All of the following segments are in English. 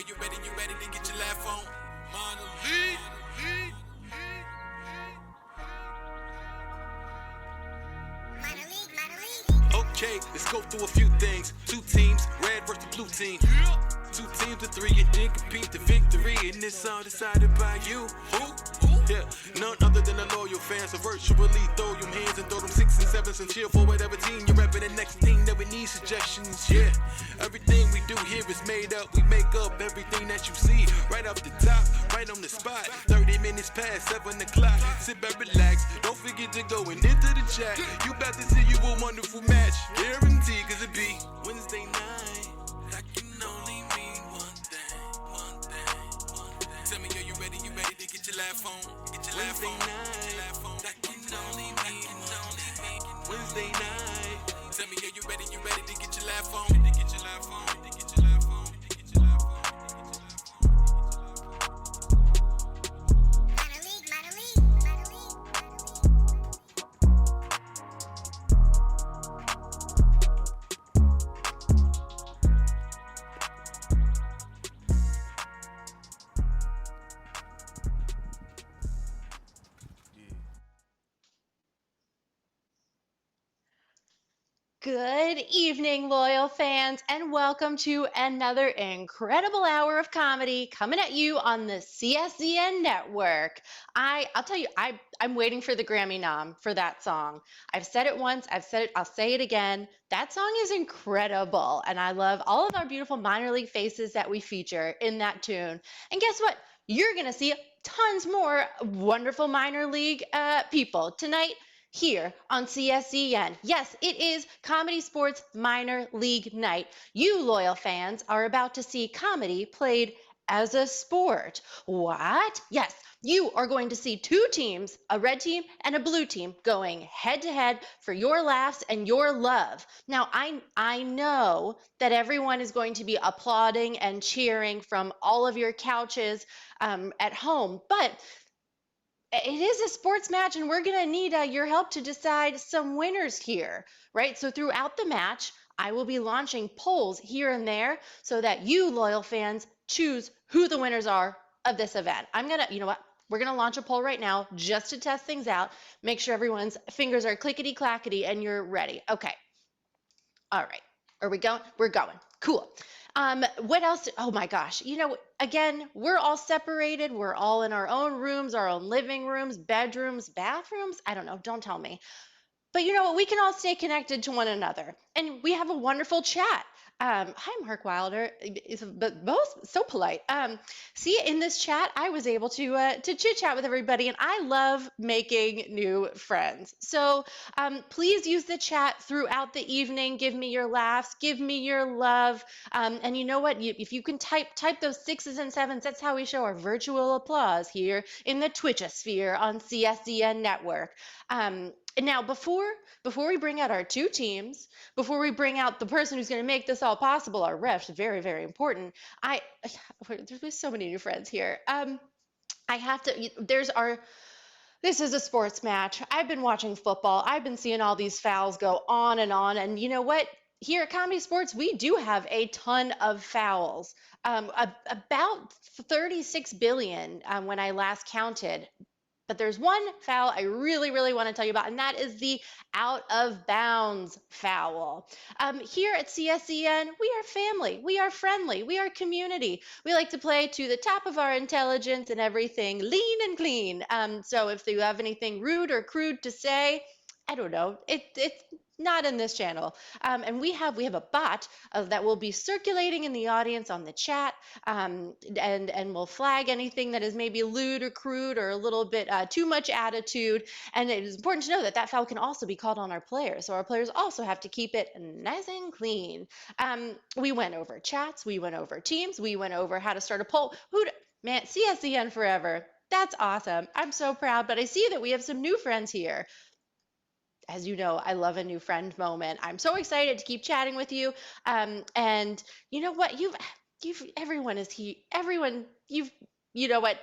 you ready to get your laugh on? Minor league. Okay, let's go through a few things. Two teams, red versus the blue team. Two teams of three and then compete the victory. And it's all decided by you. Who? Yeah, none other than the loyal fans. So virtually throw your hands and throw them 6 and 7s and cheer for whatever team you're repping. The next thing that we need suggestions. Yeah, everything we do here is made up. We make up everything that you see right off the top, right on the spot. 30 minutes past 7 o'clock. Sit back, relax. Don't forget to go and into the chat. You about to see you a wonderful match. Guarantee, cause it be Wednesday night. That can only mean one thing. Tell me, are you ready? You ready to get your laugh on? Get your laugh on. That can only mean Wednesday night. Tell me, are you ready? You ready to get your laugh on? To get your laugh on. To get your laugh on. To get your laugh on. Good evening, loyal fans, and welcome to another incredible hour of comedy coming at you on the CSZN network. I'll tell you, I'm waiting for the Grammy nom for that song. I've said it once, I've said it, I'll say it again. That song is incredible, and I love all of our beautiful minor league faces that we feature in that tune. And guess what? You're gonna see tons more wonderful minor league people tonight here on CSCN. Yes, it is Comedy Sports Minor League Night. You loyal fans are about to see comedy played as a sport. What? Yes, you are going to see two teams, a red team and a blue team, going head to head for your laughs and your love. Now, I know that everyone is going to be applauding and cheering from all of your couches at home, but it is a sports match, and we're going to need your help to decide some winners here, right? So throughout the match, I will be launching polls here and there so that you, loyal fans, choose who the winners are of this event. You know what? We're going to launch a poll right now just to test things out, make sure everyone's fingers are clickety clackety and you're ready. Okay. All right. Are we going? We're going. Cool. What else? Oh my gosh. Again, we're all separated. We're all in our own rooms, our own living rooms, bedrooms, bathrooms. I don't know. Don't tell me. But you know what? We can all stay connected to one another. And we have a wonderful chat. Hi, Mark Wilder. But both so polite. See, in this chat, I was able to chit chat with everybody, and I love making new friends. So please use the chat throughout the evening. Give me your laughs. Give me your love. And you know what? If you can type those 6s and 7s, that's how we show our virtual applause here in the Twitchosphere on CSDN Network. And now, before we bring out our two teams, before we bring out the person who's going to make this all possible, our refs, very, very important. There's so many new friends here. I have to. This is a sports match. I've been watching football. I've been seeing all these fouls go on. And you know what? Here at Comedy Sports, we do have a ton of fouls. About 36 billion when I last counted. But there's one foul I really, really want to tell you about, and that is the out of bounds foul. Here at CSCN, we are family, we are friendly, we are community. We like to play to the top of our intelligence and everything lean and clean. So if you have anything rude or crude to say, I don't know. It's not in this channel. And we have a bot that will be circulating in the audience on the chat, and will flag anything that is maybe lewd or crude or a little bit too much attitude. And it is important to know that that foul can also be called on our players. So our players also have to keep it nice and clean. We went over chats, we went over teams, we went over how to start a poll. Man, CSCN forever. That's awesome. I'm so proud. But I see that we have some new friends here. As you know, I love a new friend moment. I'm so excited to keep chatting with you. And you know what? Everyone is here. You know what?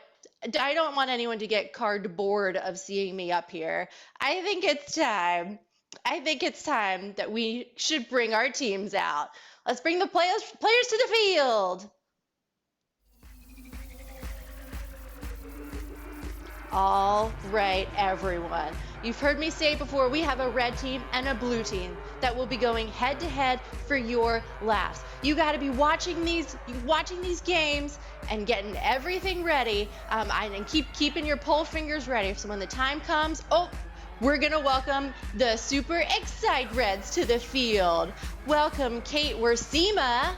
I don't want anyone to get cardboard of seeing me up here. I think it's time. I think it's time that we should bring our teams out. Let's bring the players to the field. All right, everyone. You've heard me say before, we have a red team and a blue team that will be going head to head for your laughs. You got to be watching these games and getting everything ready, and keeping your poll fingers ready. So when the time comes, we're gonna welcome the Super Excite Reds to the field. Welcome Kate Wersima.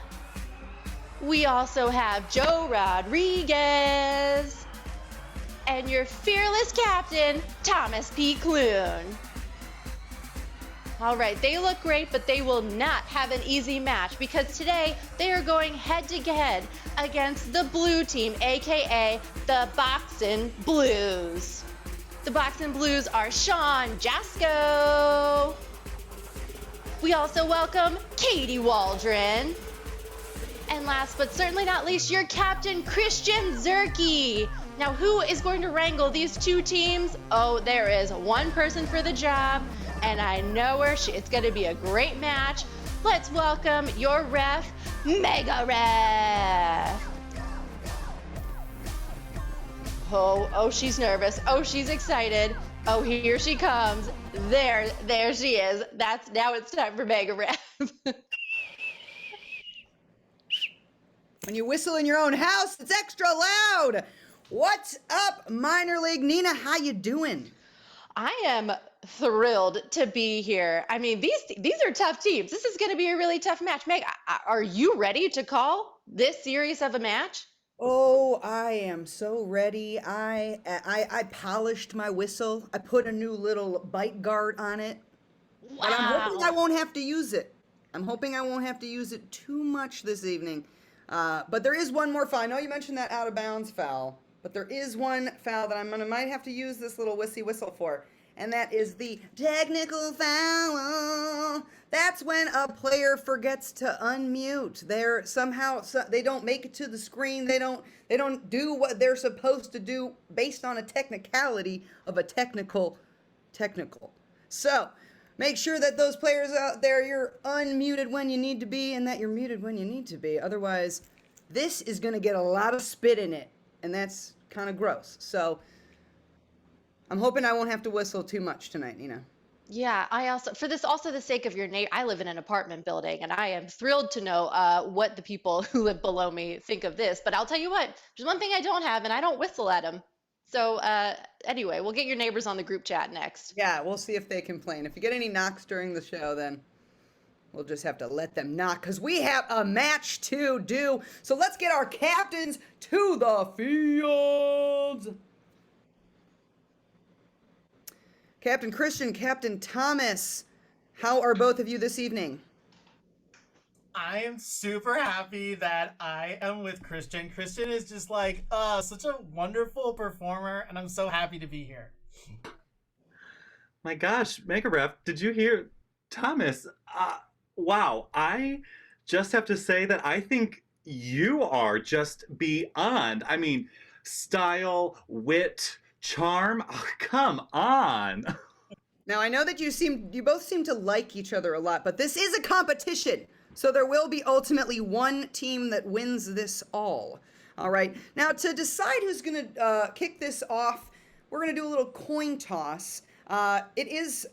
We also have Joe Rodriguez. And your fearless captain, Thomas P. Clune. All right, they look great, but they will not have an easy match because today they are going head to head against the blue team, aka the Boxin' Blues. The Boxin' Blues are Sean Jasko. We also welcome Katie Waldron. And last but certainly not least, your captain, Christian Zerke. Now, who is going to wrangle these two teams? Oh, there is one person for the job, and I know her. It's going to be a great match. Let's welcome your ref, Mega Ref. Oh, she's nervous. Oh, she's excited. Oh, here she comes. There she is. Now it's time for Mega Ref. When you whistle in your own house, it's extra loud. What's up, Minor League Nina? How you doing? I am thrilled to be here. I mean, these are tough teams. This is going to be a really tough match. Meg, are you ready to call this series of a match? Oh, I am so ready. I polished my whistle. I put a new little bite guard on it. Wow. But I'm hoping I won't have to use it. I'm hoping I won't have to use it too much this evening. But there is one more foul. I know you mentioned that out of bounds foul. But there is one foul that might have to use this little whistle for, and that is the technical foul. That's when a player forgets to unmute. They don't make it to the screen. They don't do what they're supposed to do based on a technicality of a technical. So make sure that those players out there, you're unmuted when you need to be, and that you're muted when you need to be. Otherwise, this is going to get a lot of spit in it. And that's kind of gross. So I'm hoping I won't have to whistle too much tonight, Nina. Yeah, for the sake of your neighbor, I live in an apartment building, and I am thrilled to know what the people who live below me think of this. But I'll tell you what, there's one thing I don't have, and I don't whistle at them. So anyway, we'll get your neighbors on the group chat next. Yeah, we'll see if they complain. If you get any knocks during the show, then we'll just have to let them knock because we have a match to do. So let's get our captains to the field. Captain Christian, Captain Thomas, how are both of you this evening? I am super happy that I am with Christian. Christian is just like such a wonderful performer, and I'm so happy to be here. My gosh, Mega Ref, did you hear Thomas? Wow, I just have to say that I think you are just beyond. I mean, style, wit, charm. Oh, come on. Now, I know that you both seem to like each other a lot, but this is a competition. So there will be ultimately one team that wins this all. All right. Now, to decide who's going to kick this off, we're going to do a little coin toss. It is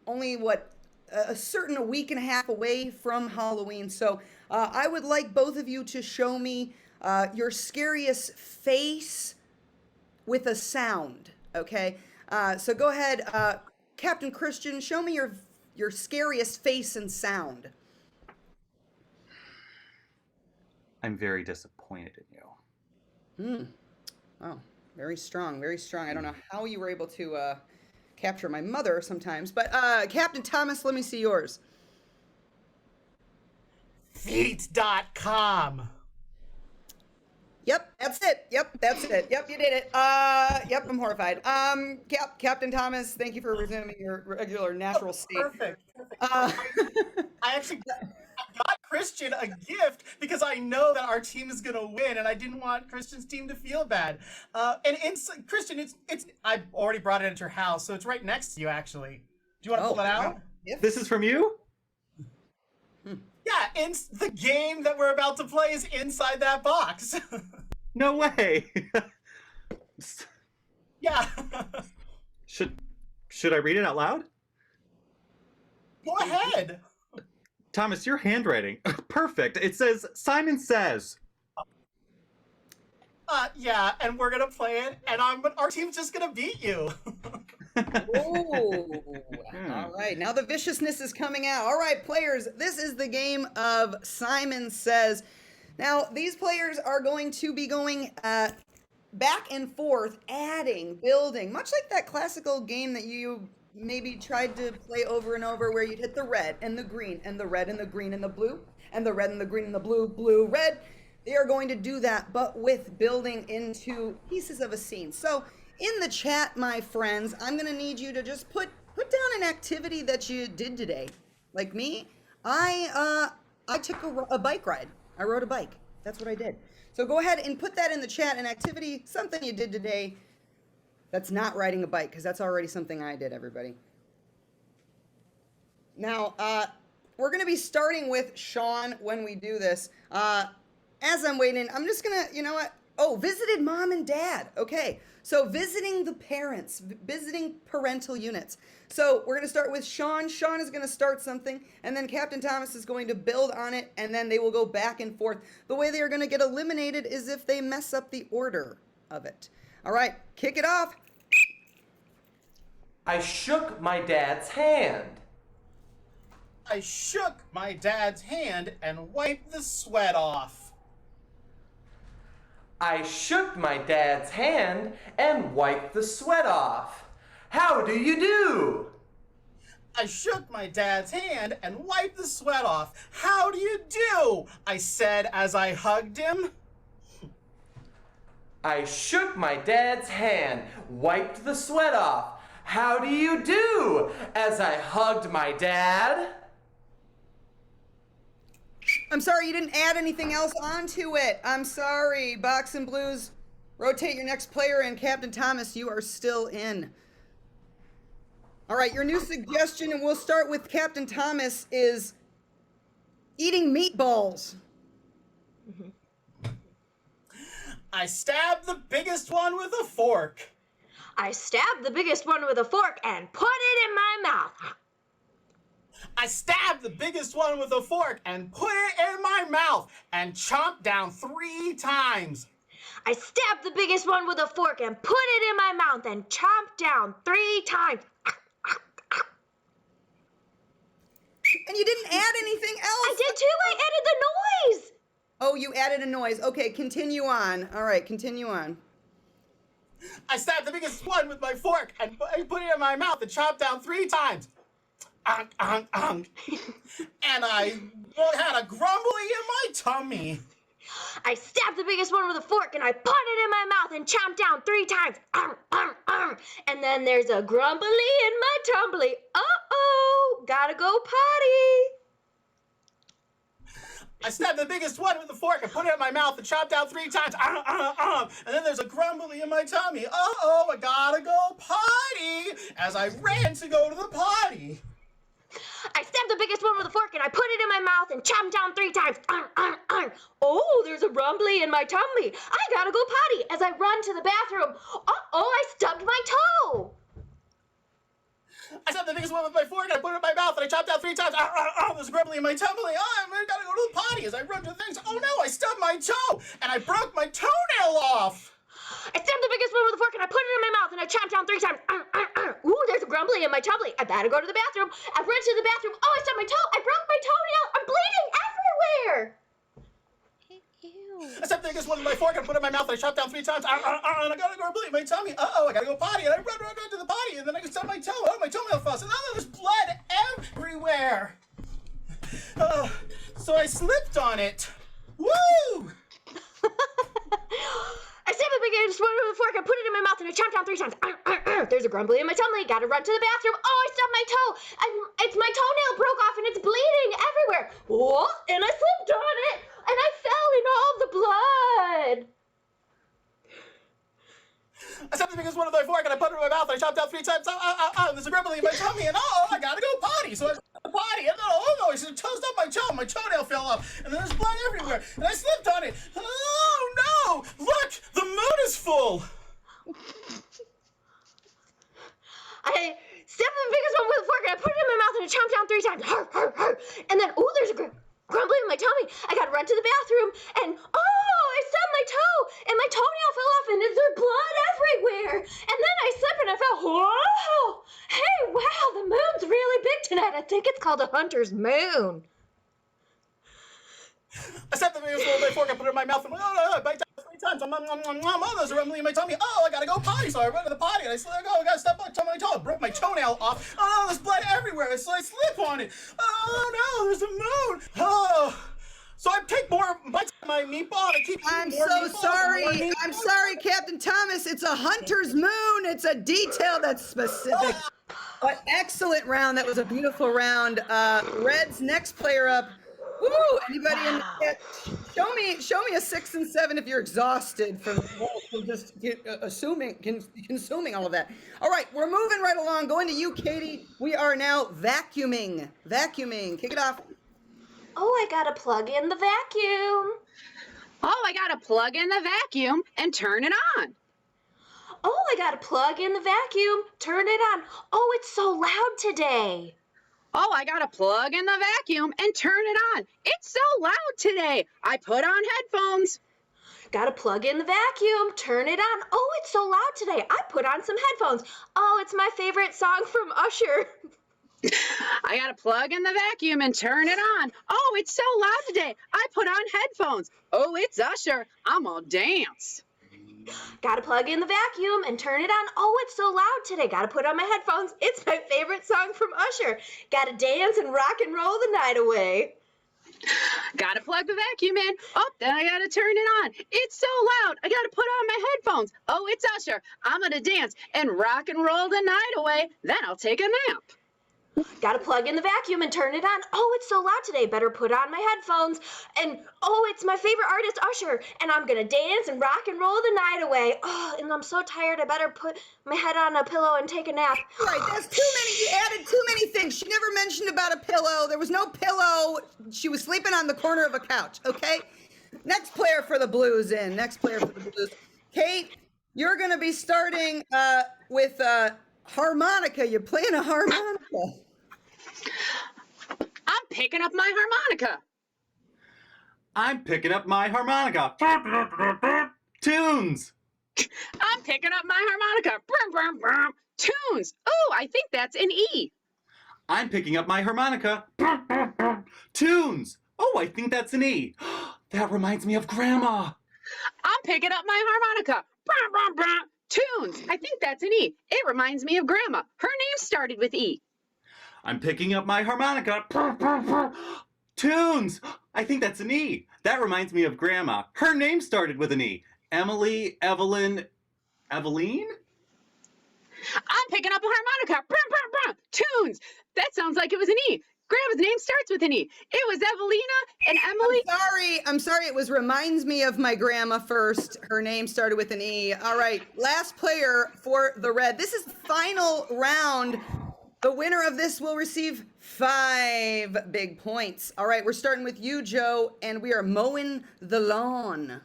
only, a week and a half away from Halloween. So I would like both of you to show me your scariest face with a sound, okay? So go ahead, Captain Christian, show me your scariest face and sound. I'm very disappointed in you. Wow, very strong, very strong. I don't know how you were able to capture my mother sometimes, but Captain Thomas, let me see yours. Feet.com. Yep, that's it. Yep, that's it. Yep, you did it. Yep, I'm horrified. Captain Thomas, thank you for resuming your regular natural state. Perfect. I actually got Christian a gift because I know that our team is gonna win, and I didn't want Christian's team to feel bad. Christian, it's I already brought it into your house, so it's right next to you. Actually, do you want to pull it out? Wow. Yep. This is from you? Yeah, the game that we're about to play is inside that box. No way. Yeah. Should I read it out loud? Go ahead. Thomas, your handwriting. Perfect. It says, Simon Says. Yeah, and we're gonna play it, and our team's just gonna beat you. Oh, all right. Now the viciousness is coming out. All right, players, this is the game of Simon Says. Now, these players are going to be going back and forth, adding, building, much like that classical game that you maybe tried to play over and over where you'd hit the red and the green and the red and the green and the blue and the red and the green and the blue, blue, red. They are going to do that, but with building into pieces of a scene. So in the chat, my friends, I'm going to need you to just put down an activity that you did today. Like me, I took a bike ride. I rode a bike. That's what I did. So go ahead and put that in the chat, an activity, something you did today that's not riding a bike, because that's already something I did, everybody. Now, we're going to be starting with Sean when we do this. As I'm waiting, I'm just going to, you know what? Oh, visited mom and dad. Okay, so visiting the parents, visiting parental units. So we're going to start with Sean. Sean is going to start something, and then Captain Thomas is going to build on it, and then they will go back and forth. The way they are going to get eliminated is if they mess up the order of it. All right, kick it off. I shook my dad's hand. I shook my dad's hand and wiped the sweat off. I shook my dad's hand and wiped the sweat off. How do you do? I shook my dad's hand and wiped the sweat off. How do you do? I said as I hugged him. I shook my dad's hand, wiped the sweat off. How do you do? As I hugged my dad. I'm sorry you didn't add anything else onto it. I'm sorry. Box and Blues, rotate your next player in. Captain Thomas, you are still in. All right, your new suggestion, and we'll start with Captain Thomas, is eating meatballs. I stabbed the biggest one with a fork. I stabbed the biggest one with a fork and put it in my mouth. I stabbed the biggest one with a fork and put it in my mouth and chomped down 3 times. I stabbed the biggest one with a fork and put it in my mouth and chomped down 3 times. And you didn't add anything else. I did too. I added the noise. Oh, you added a noise. Okay, continue on. All right, continue on. I stabbed the biggest one with my fork and put it in my mouth and chomped down 3 times. And I had a grumbly in my tummy. I stabbed the biggest one with a fork and I put it in my mouth and chomped down 3 times. And then there's a grumbly in my tumbly. Uh-oh, gotta go potty. I stabbed the biggest one with a fork and put it in my mouth and chopped down 3 times. And then there's a grumbly in my tummy. Uh-oh, I gotta go potty. As I ran to go to the potty. I stabbed the biggest one with a fork and I put it in my mouth and chomped down 3 times. Oh, there's a rumbly in my tummy. I gotta go potty. As I run to the bathroom. Uh-oh, I stubbed my toe. I stabbed the biggest one with my fork and I put it in my mouth and I chopped down 3 times. There's a grumbly in my tummy. I gotta go to the potty. As I run to things. Oh no, I stubbed my toe and I broke my toenail off. I stabbed the biggest one with a fork and I put it in my mouth and I chomped down 3 times. Ooh, there's a grumbly in my tummy. I better go to the bathroom. I ran to the bathroom. Oh, I stubbed my toe. I broke my toenail. I'm bleeding everywhere. Ew. I stabbed the biggest one with my fork and put it in my mouth and I chopped down 3 times. And I got a grumbly in my tummy. Uh-oh, I gotta go potty. And I run to the potty and then I stubbed my toe. Oh, my toenail fell. And now there's blood everywhere. So I slipped on it. Woo! I stabbed the biggest one with a fork and put it in my mouth and I chomped down 3 times. There's a grumbly in my tummy. Gotta run to the bathroom. Oh, I stubbed my toe. It's my toenail broke off and it's bleeding everywhere. Whoa! And I slipped on it and I fell in all the blood. I stabbed the biggest one with my fork and I put it in my mouth and I chopped down 3 times. There's a grumbly in my tummy and I gotta go potty. So I went to the potty and I toasted up my toe. My toenail fell off and then there's blood everywhere and I slipped on it. Oh no! Look, the moon is full. 3 times. And then, ooh, there's a grumbling in my tummy. I gotta run to the bathroom, and oh, I stubbed my toe, and my toenail fell off, and there's blood everywhere. And then I slipped and I fell. Whoa! Hey, wow, the moon's really big tonight. I think it's called a hunter's moon. I set the meals with my fork, I put it in my mouth, and I bite down 3 times. Oh, there's a rumbling in my tummy. Oh, I gotta go potty. So I run to the potty, and I slip. I gotta step on my toe. I broke my toenail off. Oh, there's blood everywhere. So I slip on it. Oh no, there's a moon. Oh. So I take more bites of my meatball, and I keep eating I'm more so meatballs sorry. and more meatballs. I'm sorry, Captain Thomas. It's a hunter's moon. It's a detail that's specific. But excellent round. That was a beautiful round. Red's next player up. Woo! Anybody in the chat? Show me a 6 and 7 if you're exhausted from just consuming all of that. All right, we're moving right along. Going to you, Katie. We are now vacuuming. Kick it off. Oh, I gotta plug in the vacuum. Oh, I gotta plug in the vacuum and turn it on. Oh, I gotta plug in the vacuum, turn it on. Oh, it's so loud today. Oh, I gotta plug in the vacuum and turn it on. It's so loud today. I put on headphones. Gotta plug in the vacuum, turn it on. Oh, it's so loud today. I put on some headphones. Oh, it's my favorite song from Usher. I gotta plug in the vacuum and turn it on. Oh, it's so loud today. I put on headphones. Oh, it's Usher. I'm gonna dance. Gotta plug in the vacuum and turn it on. Oh, it's so loud today. Gotta put on my headphones. It's my favorite song from Usher. Gotta dance and rock and roll the night away. Gotta plug the vacuum in. Oh, then I gotta turn it on. It's so loud. I gotta put on my headphones. Oh, it's Usher. I'm gonna dance and rock and roll the night away. Then I'll take a nap. Gotta plug in the vacuum and turn it on. Oh, it's so loud today. Better put on my headphones. And oh, it's my favorite artist, Usher. And I'm gonna dance and rock and roll the night away. Oh, and I'm so tired. I better put my head on a pillow and take a nap. Right, that's too many. You added too many things. She never mentioned about a pillow. There was no pillow. She was sleeping on the corner of a couch. Okay. Next player for the Blues. Kate, you're gonna be starting with harmonica. You're playing a harmonica. I'm picking up my harmonica. I'm picking up my harmonica. Tunes. I'm picking up my harmonica. Brum, brum, brum. Tunes. Oh, I think that's an E. I'm picking up my harmonica. Tunes. Oh, I think that's an E. That reminds me of Grandma. I'm picking up my harmonica. Brum, brum, brum. Tunes. I think that's an E. It reminds me of Grandma. Her name started with E. I'm picking up my harmonica. Tunes. I think that's an E. That reminds me of Grandma. Her name started with an E. Emily, Evelyn, Eveline? I'm picking up a harmonica. Brum, brum, brum. Tunes. That sounds like it was an E. Grandma's name starts with an E. It was Evelina and Emily. I'm sorry. It was reminds me of my grandma first. Her name started with an E. All right. Last player for the Red. This is the final round. The winner of this will receive 5 big points. All right. We're starting with you, Joe, and we are mowing the lawn.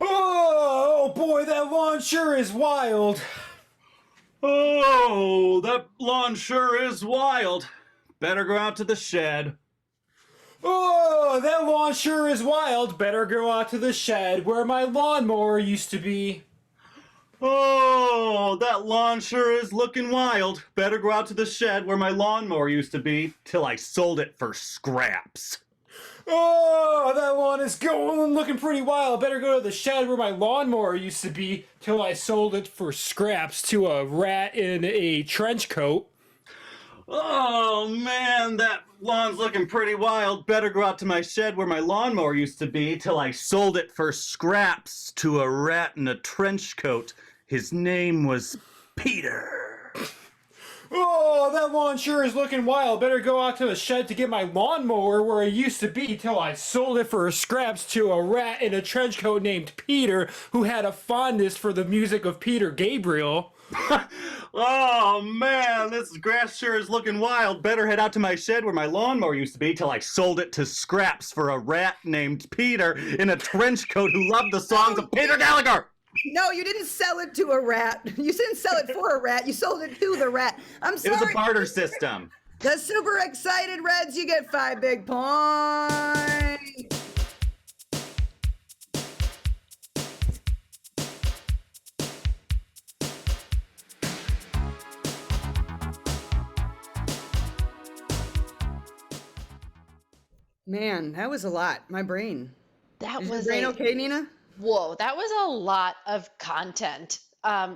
Oh boy, that lawn sure is wild. Oh, that lawn sure is wild. Better go out to the shed. Oh, that lawn sure is wild. Better go out to the shed where my lawnmower used to be. Oh, that lawn sure is looking wild. Better go out to the shed where my lawnmower used to be till I sold it for scraps. Oh, that lawn is going looking pretty wild. Better go to the shed where my lawnmower used to be till I sold it for scraps to a rat in a trench coat. Oh man, that lawn's looking pretty wild. Better go out to my shed where my lawnmower used to be till I sold it for scraps to a rat in a trench coat. His name was Peter. Oh, that lawn sure is looking wild. Better go out to the shed to get my lawnmower where it used to be till I sold it for scraps to a rat in a trench coat named Peter who had a fondness for the music of Peter Gabriel. Oh man, this grass sure is looking wild. Better head out to my shed where my lawnmower used to be till I sold it to scraps for a rat named Peter in a trench coat who loved the songs of Peter Gallagher. No, you didn't sell it to a rat. You didn't sell it for a rat. You sold it to the rat. I'm sorry. It was a barter system. The super excited Reds, you get 5 big points. Man, that was a lot. My brain. That Is your was brain a okay, Nina? whoa, that was a lot of content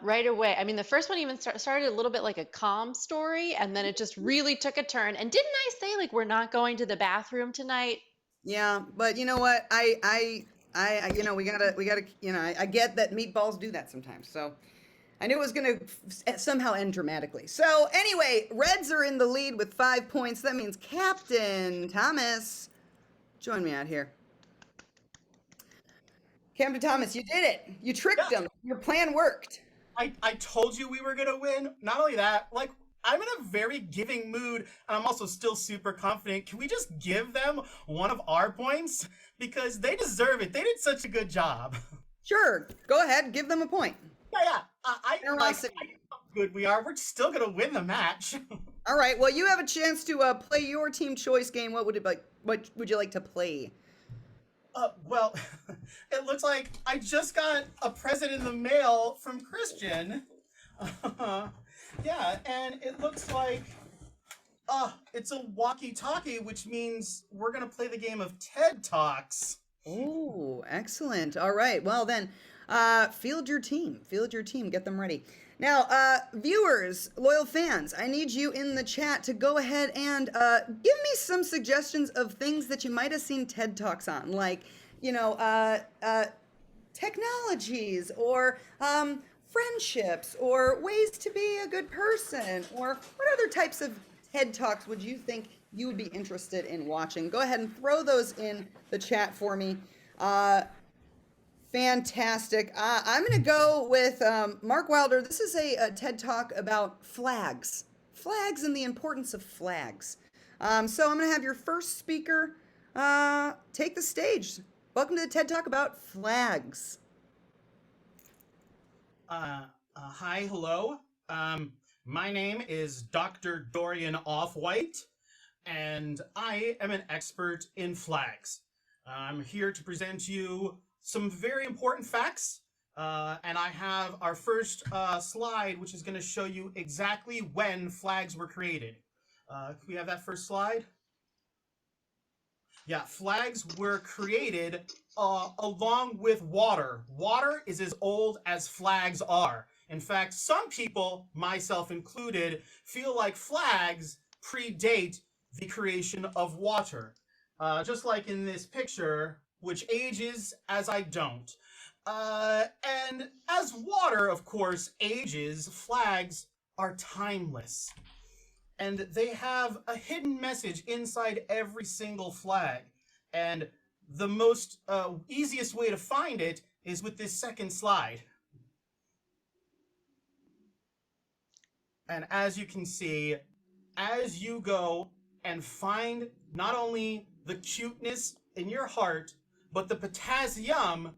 right away. I mean, the first one even started a little bit like a calm story, and then it just really took a turn. And didn't I say like we're not going to the bathroom tonight? Yeah, but you know what? You know, we gotta, you know, I get that meatballs do that sometimes. So I knew it was gonna somehow end dramatically. So anyway, Reds are in the lead with 5 points. That means Captain Thomas, join me out here. Captain Thomas, you did it. You tricked them. Your plan worked. I told you we were gonna win. Not only that, like I'm in a very giving mood, and I'm also still super confident. Can we just give them one of our points? Because they deserve it. They did such a good job. Sure, go ahead, give them a point. Yeah. I like Generosity. how good we are. We're still gonna win the match. All right, well, you have a chance to play your team choice game. What would it like? What would you like to play? Well, it looks like I just got a present in the mail from Christian. Yeah, and it looks like it's a walkie-talkie, which means we're gonna play the game of TED Talks. Oh, excellent. All right, well then, field your team. Field your team. Get them ready. Now, viewers, loyal fans, I need you in the chat to go ahead and give me some suggestions of things that you might have seen TED Talks on, like, you know, technologies or friendships or ways to be a good person, or what other types of TED Talks would you think you would be interested in watching? Go ahead and throw those in the chat for me. Fantastic. I'm going to go with Mark Wilder. This is a TED Talk about flags. Flags and the importance of flags. So I'm going to have your first speaker take the stage. Welcome to the TED Talk about flags. Hi, hello. My name is Dr. Dorian Offwhite, and I am an expert in flags. I'm here to present you some very important facts, and I have our first slide, which is going to show you exactly when flags were created. Can we have that first slide? Yeah, flags were created along with water. Water is as old as flags are. In fact, some people, myself included, feel like flags predate the creation of water. Just like in this picture, which ages as I don't. And as water, of course, ages, flags are timeless. And they have a hidden message inside every single flag. And the most easiest way to find it is with this second slide. And as you can see, as you go and find not only the cuteness in your heart, but the potassium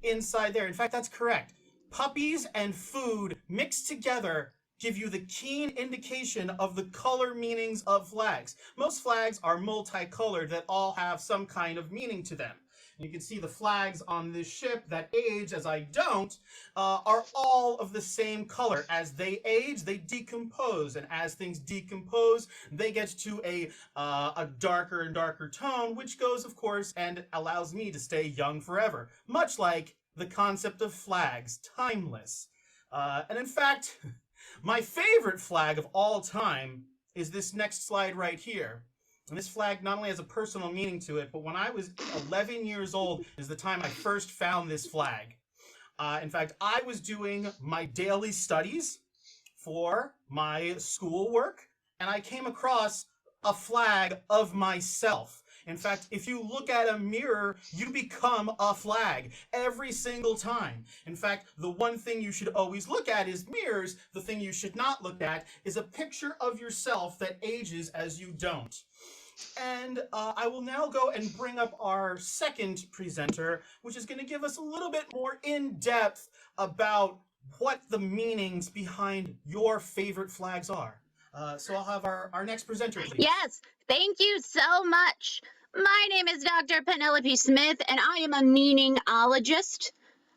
inside there. In fact, that's correct. Puppies and food mixed together give you the keen indication of the color meanings of flags. Most flags are multicolored that all have some kind of meaning to them. You can see the flags on this ship that age as I don't are all of the same color. As they age, they decompose, and as things decompose, they get to a darker and darker tone, which goes, of course, and allows me to stay young forever, much like the concept of flags, timeless. And in fact, my favorite flag of all time is this next slide right here. And this flag not only has a personal meaning to it, but when I was 11 years old is the time I first found this flag. In fact, I was doing my daily studies for my schoolwork, and I came across a flag of myself. In fact, if you look at a mirror, you become a flag every single time. In fact, the one thing you should always look at is mirrors. The thing you should not look at is a picture of yourself that ages as you don't. And I will now go and bring up our second presenter, which is going to give us a little bit more in-depth about what the meanings behind your favorite flags are. So I'll have our next presenter, please. Yes, thank you so much. My name is Dr. Penelope Smith, and I am a meaningologist.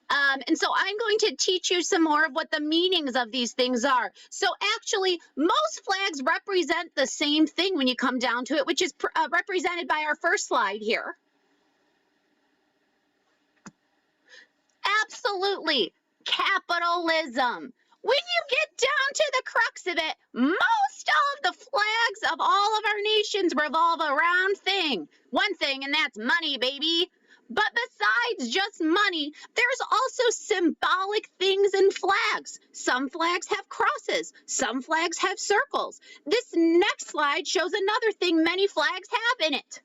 And so I'm going to teach you some more of what the meanings of these things are. So actually, most flags represent the same thing when you come down to it, which is represented by our first slide here. Absolutely, capitalism. When you get down to the crux of it, most of the flags of all of our nations revolve around one thing, and that's money, baby. But besides just money, there's also symbolic things in flags. Some flags have crosses, some flags have circles. This next slide shows another thing many flags have in it.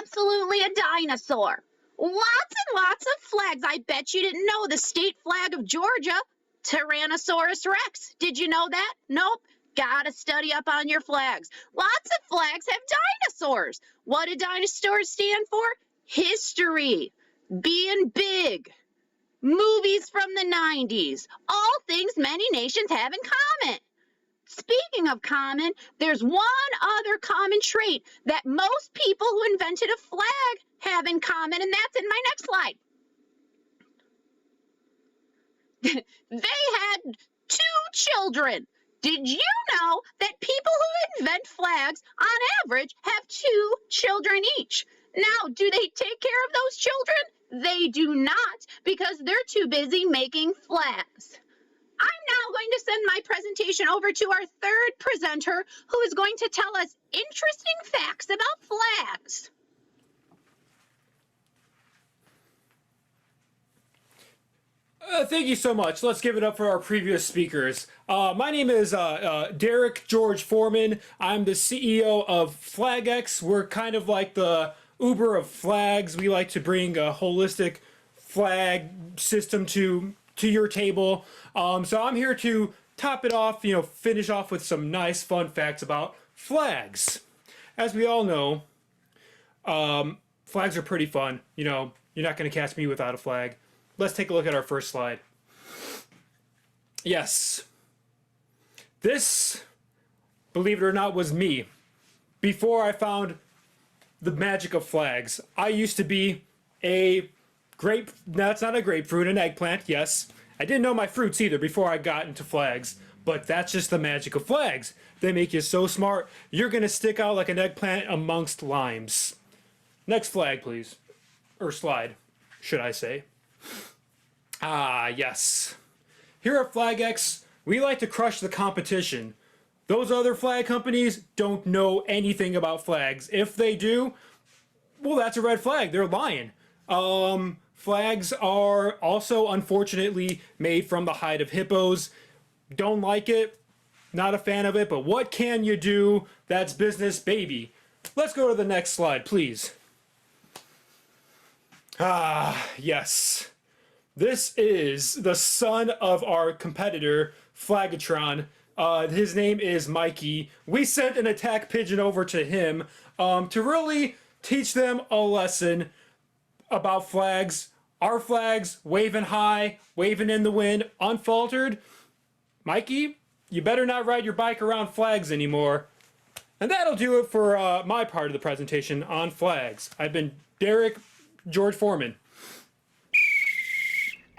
Absolutely a dinosaur. Lots and lots of flags. I bet you didn't know the state flag of Georgia, Tyrannosaurus Rex. Did you know that? Nope. Gotta study up on your flags. Lots of flags have dinosaurs. What do dinosaurs stand for? History, being big, movies from the 90s, all things many nations have in common. Speaking of common, there's one other common trait that most people who invented a flag have in common, and that's in my next slide. They had 2 children. Did you know that people who invent flags, on average, have 2 children each? Now, do they take care of those children? They do not, because they're too busy making flags. I'm now going to send my presentation over to our third presenter, who is going to tell us interesting facts about flags. Thank you so much. Let's give it up for our previous speakers. My name is Derek George Foreman. I'm the CEO of FlagX. We're kind of like the Uber of flags. We like to bring a holistic flag system to your table. So I'm here to top it off, finish off with some nice fun facts about flags. As we all know, flags are pretty fun. You're not going to catch me without a flag. Let's take a look at our first slide. Yes. This, believe it or not, was me. Before I found the magic of flags. I used to be that's not a grapefruit, an eggplant, yes. I didn't know my fruits either before I got into flags. But that's just the magic of flags. They make you so smart, you're going to stick out like an eggplant amongst limes. Next flag, please. Or slide, should I say. Ah, yes. Here at FlagX, we like to crush the competition. Those other flag companies don't know anything about flags. If they do, well, that's a red flag. They're lying. Flags are also, unfortunately, made from the hide of hippos. Don't like it. Not a fan of it, but what can you do? That's business, baby. Let's go to the next slide, please. Ah, yes. This is the son of our competitor, Flagatron. His name is Mikey. We sent an attack pigeon over to him to really teach them a lesson about flags. Our flags, waving high, waving in the wind, unfaltered. Mikey, you better not ride your bike around flags anymore. And that'll do it for my part of the presentation on flags. I've been Derek George Foreman.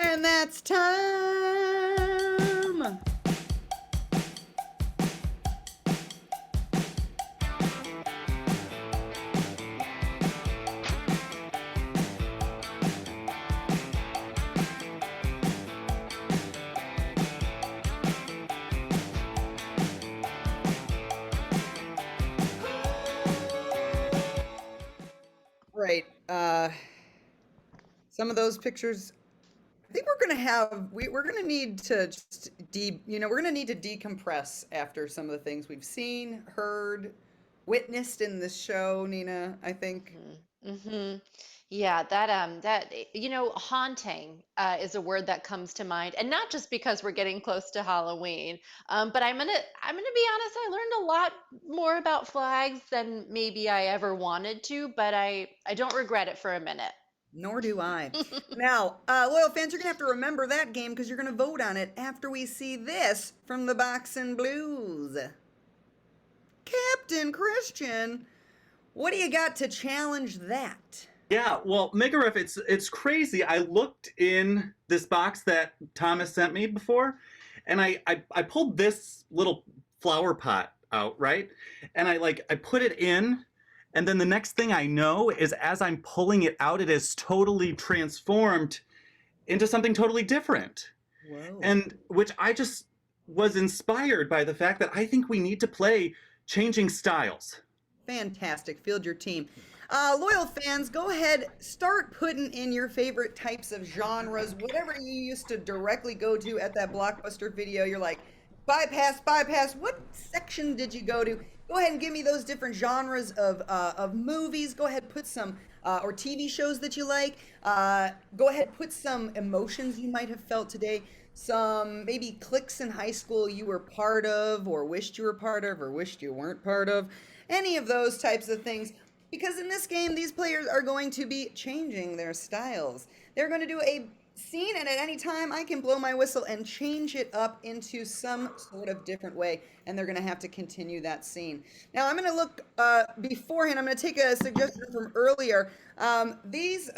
And that's time. Right. Some of those pictures, I think we're gonna need to just we're gonna need to decompress after some of the things we've seen, heard, witnessed in this show, Nina, I think. Mm-hmm. Yeah, haunting is a word that comes to mind, and not just because we're getting close to Halloween. But I'm gonna be honest. I learned a lot more about flags than maybe I ever wanted to, but I don't regret it for a minute. Nor do I. Now, loyal fans, you're going to have to remember that game because you're going to vote on it after we see this from the Boxing Blues. Captain Christian, what do you got to challenge that? Yeah, well, Mega Ref, it's crazy. I looked in this box that Thomas sent me before, and I pulled this little flower pot out, right? And I put it in, and then the next thing I know is as I'm pulling it out, it is totally transformed into something totally different. Whoa. And which I just was inspired by the fact that I think we need to play changing styles. Fantastic. Field your team. Loyal fans, go ahead, start putting in your favorite types of genres, whatever you used to directly go to at that Blockbuster video. You're like, bypass. What section did you go to? Go ahead and give me those different genres of movies. Go ahead, put some, or TV shows that you like. Go ahead, put some emotions you might have felt today. Some maybe cliques in high school you were part of, or wished you were part of, or wished you weren't part of. Any of those types of things. Because in this game, these players are going to be changing their styles. They're going to do a scene, and at any time, I can blow my whistle and change it up into some sort of different way, and they're going to have to continue that scene. Now, I'm going to look beforehand. I'm going to take a suggestion from earlier. These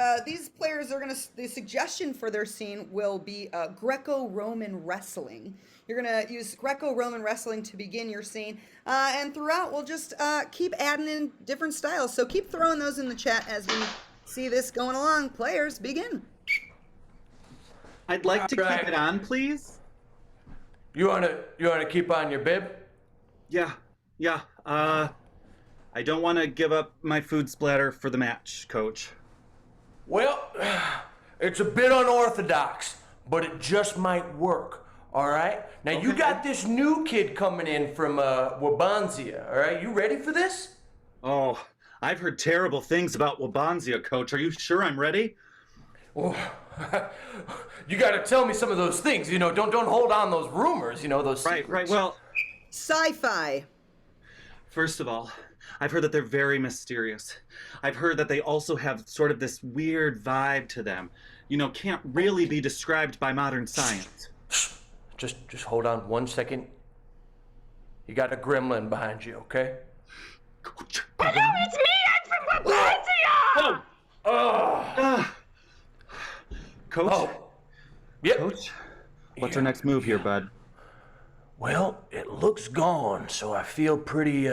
players are going to, the suggestion for their scene will be Greco-Roman wrestling. You're going to use Greco-Roman wrestling to begin your scene, and throughout, we'll just keep adding in different styles. So keep throwing those in the chat as we see this going along. Players, begin. I'd like to Alright. keep it on, please. You wanna keep on your bib? Yeah. I don't want to give up my food splatter for the match, Coach. Well, it's a bit unorthodox, but it just might work. All right. Now you Okay. got this new kid coming in from Wabanzia. All right. You ready for this? Oh, I've heard terrible things about Wabanzia, Coach. Are you sure I'm ready? Well, you got to tell me some of those things. You know, don't hold on those rumors. You know those. Right. secrets. Well, Sci-fi. first of all, I've heard that they're very mysterious. I've heard that they also have sort of this weird vibe to them. You know, can't really be described by modern science. Just hold on 1 second. You got a gremlin behind you, okay? Coach. Hello, it's me. I'm from Wabanzia. Coach? Oh. Yep. Coach? What's our next move here, bud? Well, it looks gone, so I feel pretty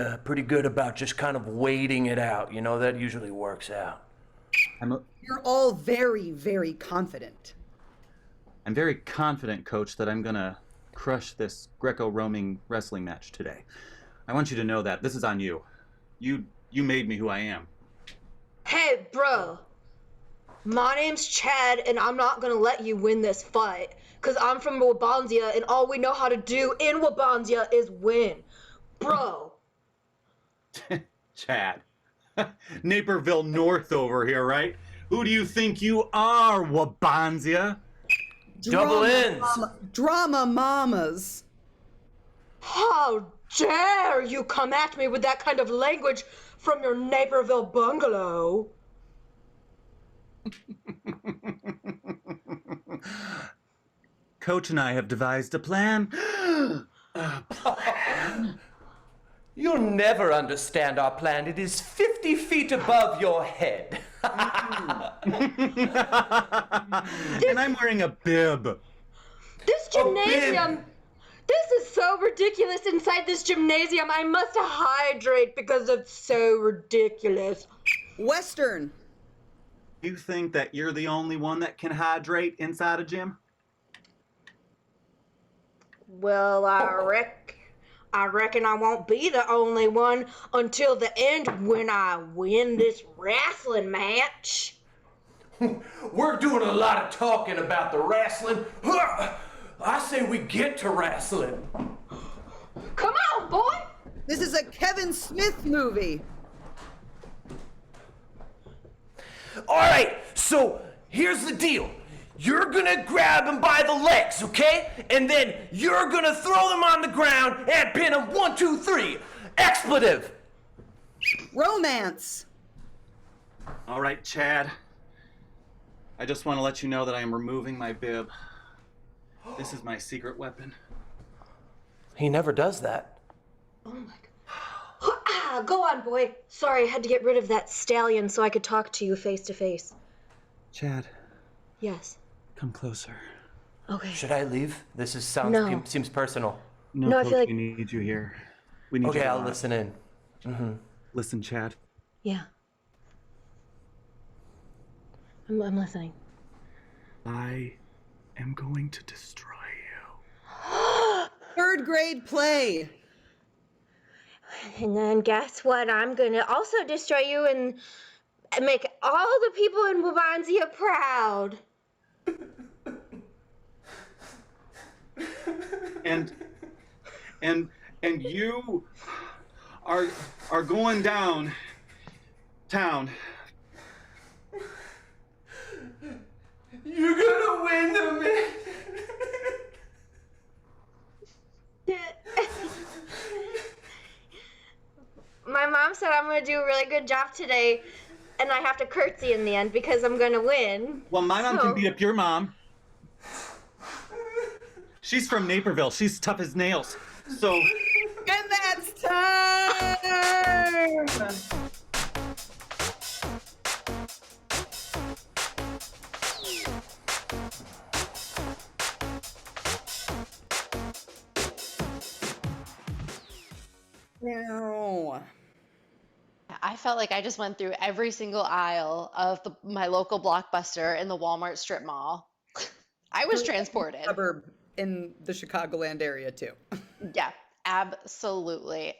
good about just kind of waiting it out. You know, that usually works out. You're all very, very confident. I'm very confident, Coach, that I'm gonna crush this Greco-Roman wrestling match today. I want you to know that. This is on you. You made me who I am. Hey, bro. My name's Chad, and I'm not gonna let you win this fight. Cause I'm from Wabanzia, and all we know how to do in Wabanzia is win. Bro. Chad. Naperville North over here, right? Who do you think you are, Wabanzia? Double ends. Drama mamas. How dare you come at me with that kind of language from your Naperville bungalow? Coach and I have devised a plan. You'll never understand our plan. It is 50 feet above your head. And I'm wearing a bib. This gymnasium. This is so ridiculous inside this gymnasium. I must hydrate because it's so ridiculous. Western. You think that you're the only one that can hydrate inside a gym? Well, I reckon I won't be the only one until the end when I win this wrestling match. We're doing a lot of talking about the wrestling. I say we get to wrestling. Come on, boy! This is a Kevin Smith movie. All right, so here's the deal. You're gonna grab him by the legs, okay? And then you're gonna throw them on the ground and pin him 1, 2, 3. Expletive. Romance. All right, Chad. I just want to let you know that I am removing my bib. This is my secret weapon. He never does that. Oh my god. Ah, go on, boy. Sorry, I had to get rid of that stallion so I could talk to you face to face. Chad, Yes. come closer. Okay. Should I leave? This No. seems personal. No, I Coach, feel like- we need you here. We need Okay, you a I'll lot. listen in. Listen, Chad. Yeah. I'm listening. I am going to destroy you. Third grade play. And then guess what? I'm gonna also destroy you and make all the people in Wabansia proud. And you are going down town. You're gonna win the man. My mom said I'm gonna do a really good job today, and I have to curtsy in the end because I'm gonna win. Well, my mom So- can beat up your mom. She's from Naperville. She's tough as nails. So, And that's time! No. I felt like I just went through every single aisle of my local Blockbuster in the Walmart strip mall. I was transported. Suburb in the Chicagoland area too. Yeah, absolutely.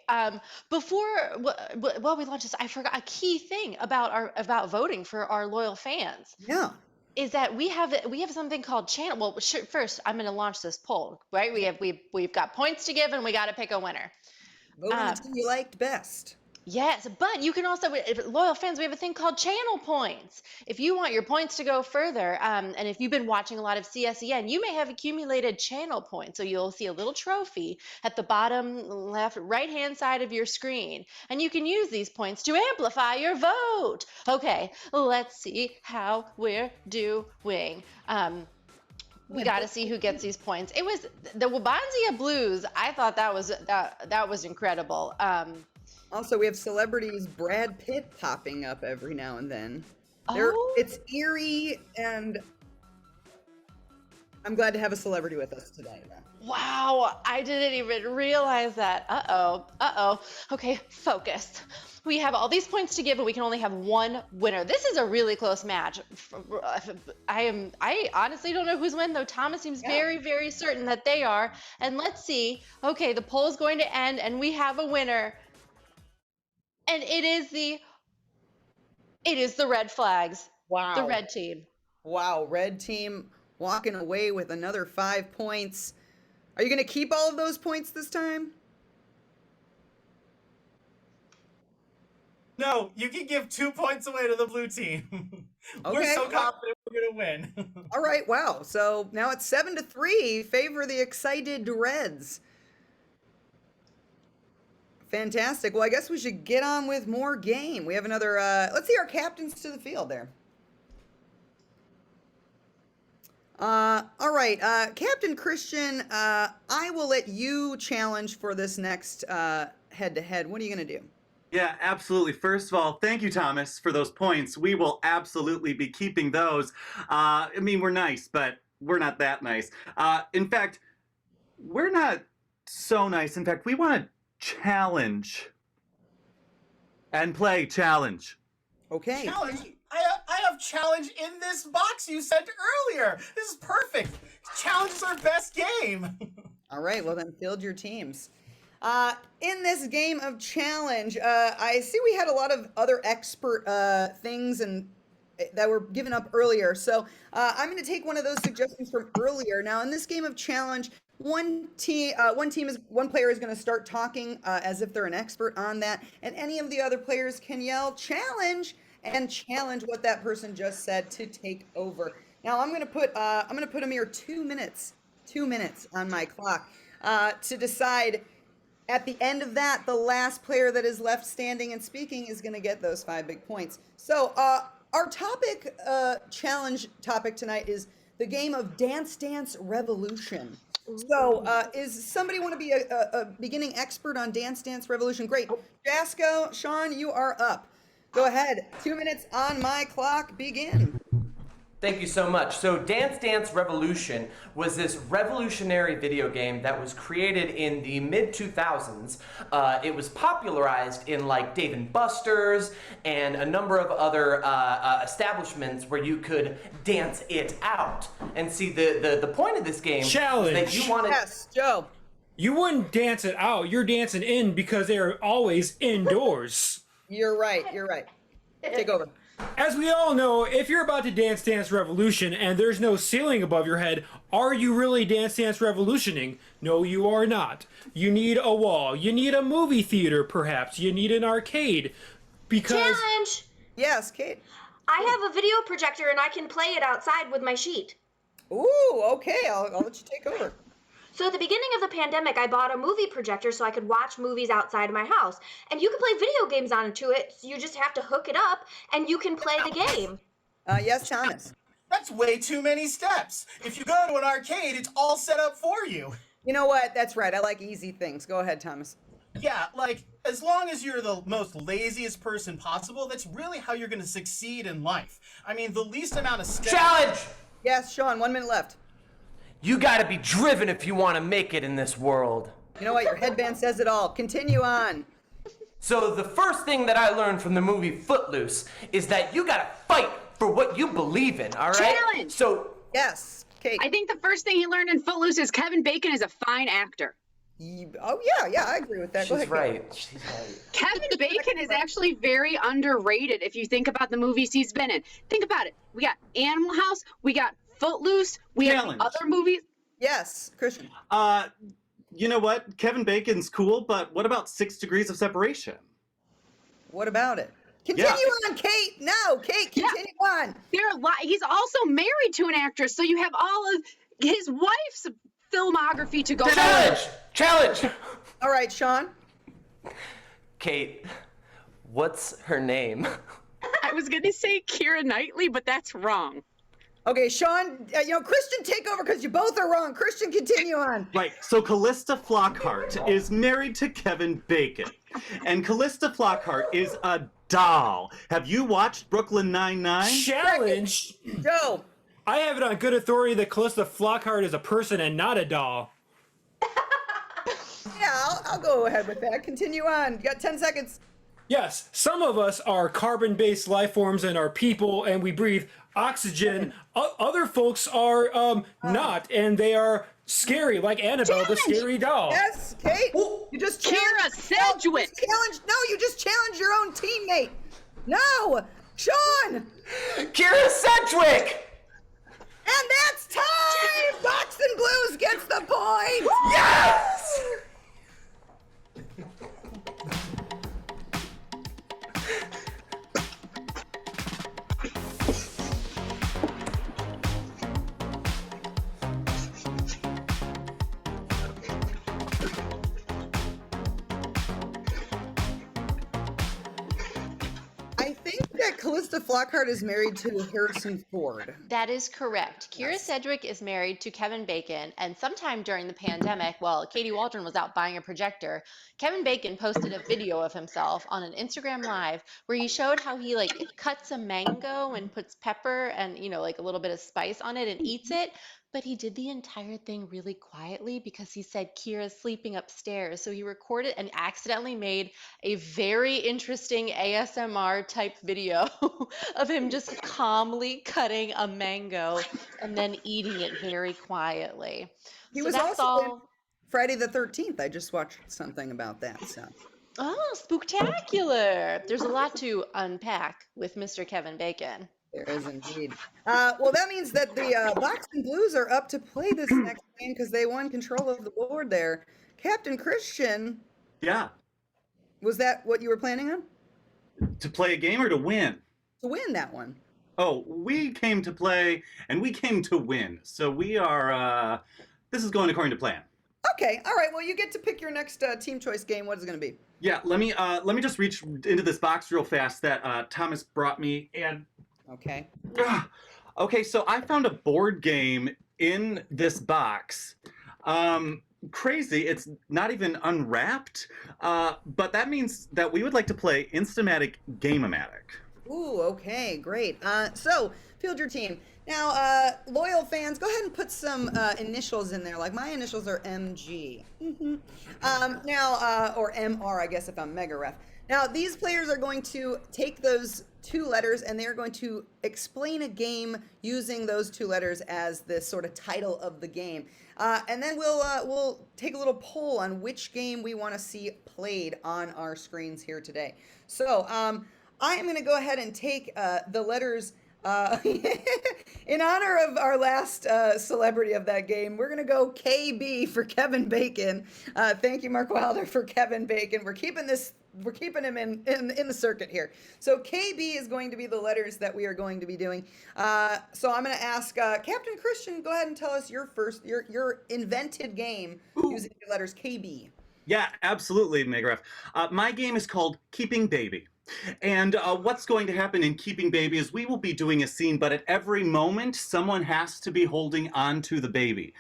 Before we launch this, I forgot a key thing about voting for our loyal fans Yeah. is that we have something called channel. Well, first I'm going to launch this poll, right? We've got points to give and we got to pick a winner. Vote on the team you liked best. Yes, but you can also, loyal fans, we have a thing called channel points. If you want your points to go further, and if you've been watching a lot of CSEN, you may have accumulated channel points. So you'll see a little trophy at the bottom left, right-hand side of your screen. And you can use these points to amplify your vote. Okay, let's see how we're doing. We got to see who gets these points. It was the Wabansia Blues. I thought that was incredible. Also, we have celebrities Brad Pitt popping up every now and then. Oh. It's eerie, and I'm glad to have a celebrity with us today. Wow, I didn't even realize that. Uh-oh. Okay, focus. We have all these points to give, but we can only have one winner. This is a really close match. I honestly don't know who's winning, though. Thomas seems very, very certain that they are. And let's see. Okay, the poll's going to end, and we have a winner. And it is the Red Flags. Wow. The red team. Wow, red team walking away with another 5 points. Are you going to keep all of those points this time? No, you can give 2 points away to the blue team. We're Okay. so confident we're gonna win. All right, wow. So now it's 7-3, favor the excited Reds. Fantastic. Well, I guess we should get on with more game. We have another, let's see our captains to the field there. All right, Captain Christian, I will let you challenge for this next head-to-head. What are you going to do? yeah, absolutely. First of all, thank you, Thomas, for those points. We will absolutely be keeping those. I mean, we're nice, but we're not that nice. In fact, we're not so nice. In fact, we want to challenge and play challenge. Okay. Challenge? I have challenge in this box you sent earlier. This is perfect. Challenge is our best game. All right, well then field your teams. In this game of challenge, I see we had a lot of other expert things and that were given up earlier. So I'm going to take one of those suggestions from earlier. Now, in this game of challenge, one player is going to start talking as if they're an expert on that, and any of the other players can yell challenge and challenge what that person just said to take over. Now, I'm going to put a mere 2 minutes on my clock to decide. At the end of that, the last player that is left standing and speaking is going to get those 5 big points. So, Our topic, challenge topic tonight is the game of Dance Dance Revolution. So, is somebody want to be a beginning expert on Dance Dance Revolution? Great. Jasco, Sean, you are up. Go ahead. 2 minutes on my clock. Begin. Thank you so much. So Dance Dance Revolution was this revolutionary video game that was created in the mid-2000s. It was popularized in like Dave & Buster's and a number of other establishments where you could dance it out. And see, the point of this game Challenge. is that you wanted... Yes, Joe. You wouldn't dance it out. You're dancing in because they're always indoors. You're right. You're right. Take over. As we all know, if you're about to Dance Dance Revolution and there's no ceiling above your head, are you really Dance Dance Revolutioning? No, you are not. You need a wall. You need a movie theater, perhaps. You need an arcade. Because... Challenge! Yes, Kate. I have a video projector and I can play it outside with my sheet. Ooh, okay. I'll let you take over. So at the beginning of the pandemic, I bought a movie projector so I could watch movies outside of my house. And you can play video games onto it. So you just have to hook it up and you can play the game. Yes, Thomas. That's way too many steps. If you go to an arcade, it's all set up for you. You know what? That's right. I like easy things. Go ahead, Thomas. Yeah, like, as long as you're the most laziest person possible, that's really how you're going to succeed in life. I mean, the least amount of steps... Challenge! Yes, Sean, 1 minute left. You gotta be driven if you want to make it in this world. You know what? Your headband says it all. Continue on. So the first thing that I learned from the movie Footloose is that you gotta fight for what you believe in, all right? Challenge! So, Yes, Kate. I think the first thing he learned in Footloose is Kevin Bacon is a fine actor. Oh, yeah, I agree with that. Go she's ahead, Kate. right, she's right. Kevin Bacon is actually very underrated if you think about the movies he's been in. Think about it. We got Animal House, we got Footloose, we have Challenge. other movies. Yes, Christian. You know what? Kevin Bacon's cool, but what about 6 Degrees of Separation? What about it? Continue on, Kate. No, Kate, continue on. He's also married to an actress, so you have all of his wife's filmography to go Challenge! Challenge! All right, Sean. Kate, what's her name? I was gonna say Keira Knightley, but that's wrong. Okay, Sean, Christian, take over because you both are wrong. Christian, continue on. Right, so Callista Flockhart is married to Kevin Bacon. And Callista Flockhart is a doll. Have you watched Brooklyn Nine-Nine? Challenge. Joe. I have it on good authority that Callista Flockhart is a person and not a doll. Yeah, I'll go ahead with that. Continue on. You got 10 seconds. Yes, some of us are carbon-based life forms and are people and we breathe oxygen. Other folks are not, and they are scary, like Annabelle, the scary doll. Yes, Kate. You just Keira Sedgwick. No, you just challenged your own teammate. No, Sean. Keira Sedgwick! And that's time. Box and Blues gets the point. Yes! I think that Callista Flockhart is married to Harrison Ford. That is correct. Keira Sedgwick is married to Kevin Bacon, and sometime during the pandemic, while Katie Waldron was out buying a projector, Kevin Bacon posted a video of himself on an Instagram Live where he showed how he cuts a mango and puts pepper and a little bit of spice on it and eats it. But he did the entire thing really quietly because he said Kira's sleeping upstairs. So he recorded and accidentally made a very interesting ASMR type video of him just calmly cutting a mango and then eating it very quietly. He So was that's also in all. Friday the 13th. I just watched something about that. So Oh, spectacular. There's a lot to unpack with Mr. Kevin Bacon. there is indeed. Well, that means that the Box and Blues are up to play this next game because they won control of the board there. Captain Christian, Yeah. was that what you were planning on? To play a game or to win? To win that one. Oh, we came to play and we came to win. So we are, this is going according to plan. Okay, all right. Well, you get to pick your next team choice game. What is it going to be? Yeah, let me just reach into this box real fast that Thomas brought me, and Okay. Okay, so I found a board game in this box. Crazy, it's not even unwrapped, but that means that we would like to play Instamatic Game-O-Matic. Ooh, okay, great. So, field your team. Now, loyal fans, go ahead and put some initials in there. Like my initials are MG. Or MR, I guess, if I'm Mega Ref. Now, these players are going to take those two letters and they're going to explain a game using those two letters as the sort of title of the game. And then we'll take a little poll on which game we want to see played on our screens here today. So, I am going to go ahead and take the letters in honor of our last celebrity of that game. We're going to go KB for Kevin Bacon. Thank you, Mark Wilder, for Kevin Bacon. We're keeping him in the circuit here. So KB is going to be the letters that we are going to be doing. So I'm going to ask Captain Christian, go ahead and tell us your invented game using the letters KB. Yeah, absolutely, Megaref. My game is called Keeping Baby. And what's going to happen in Keeping Baby is we will be doing a scene, but at every moment, someone has to be holding on to the baby.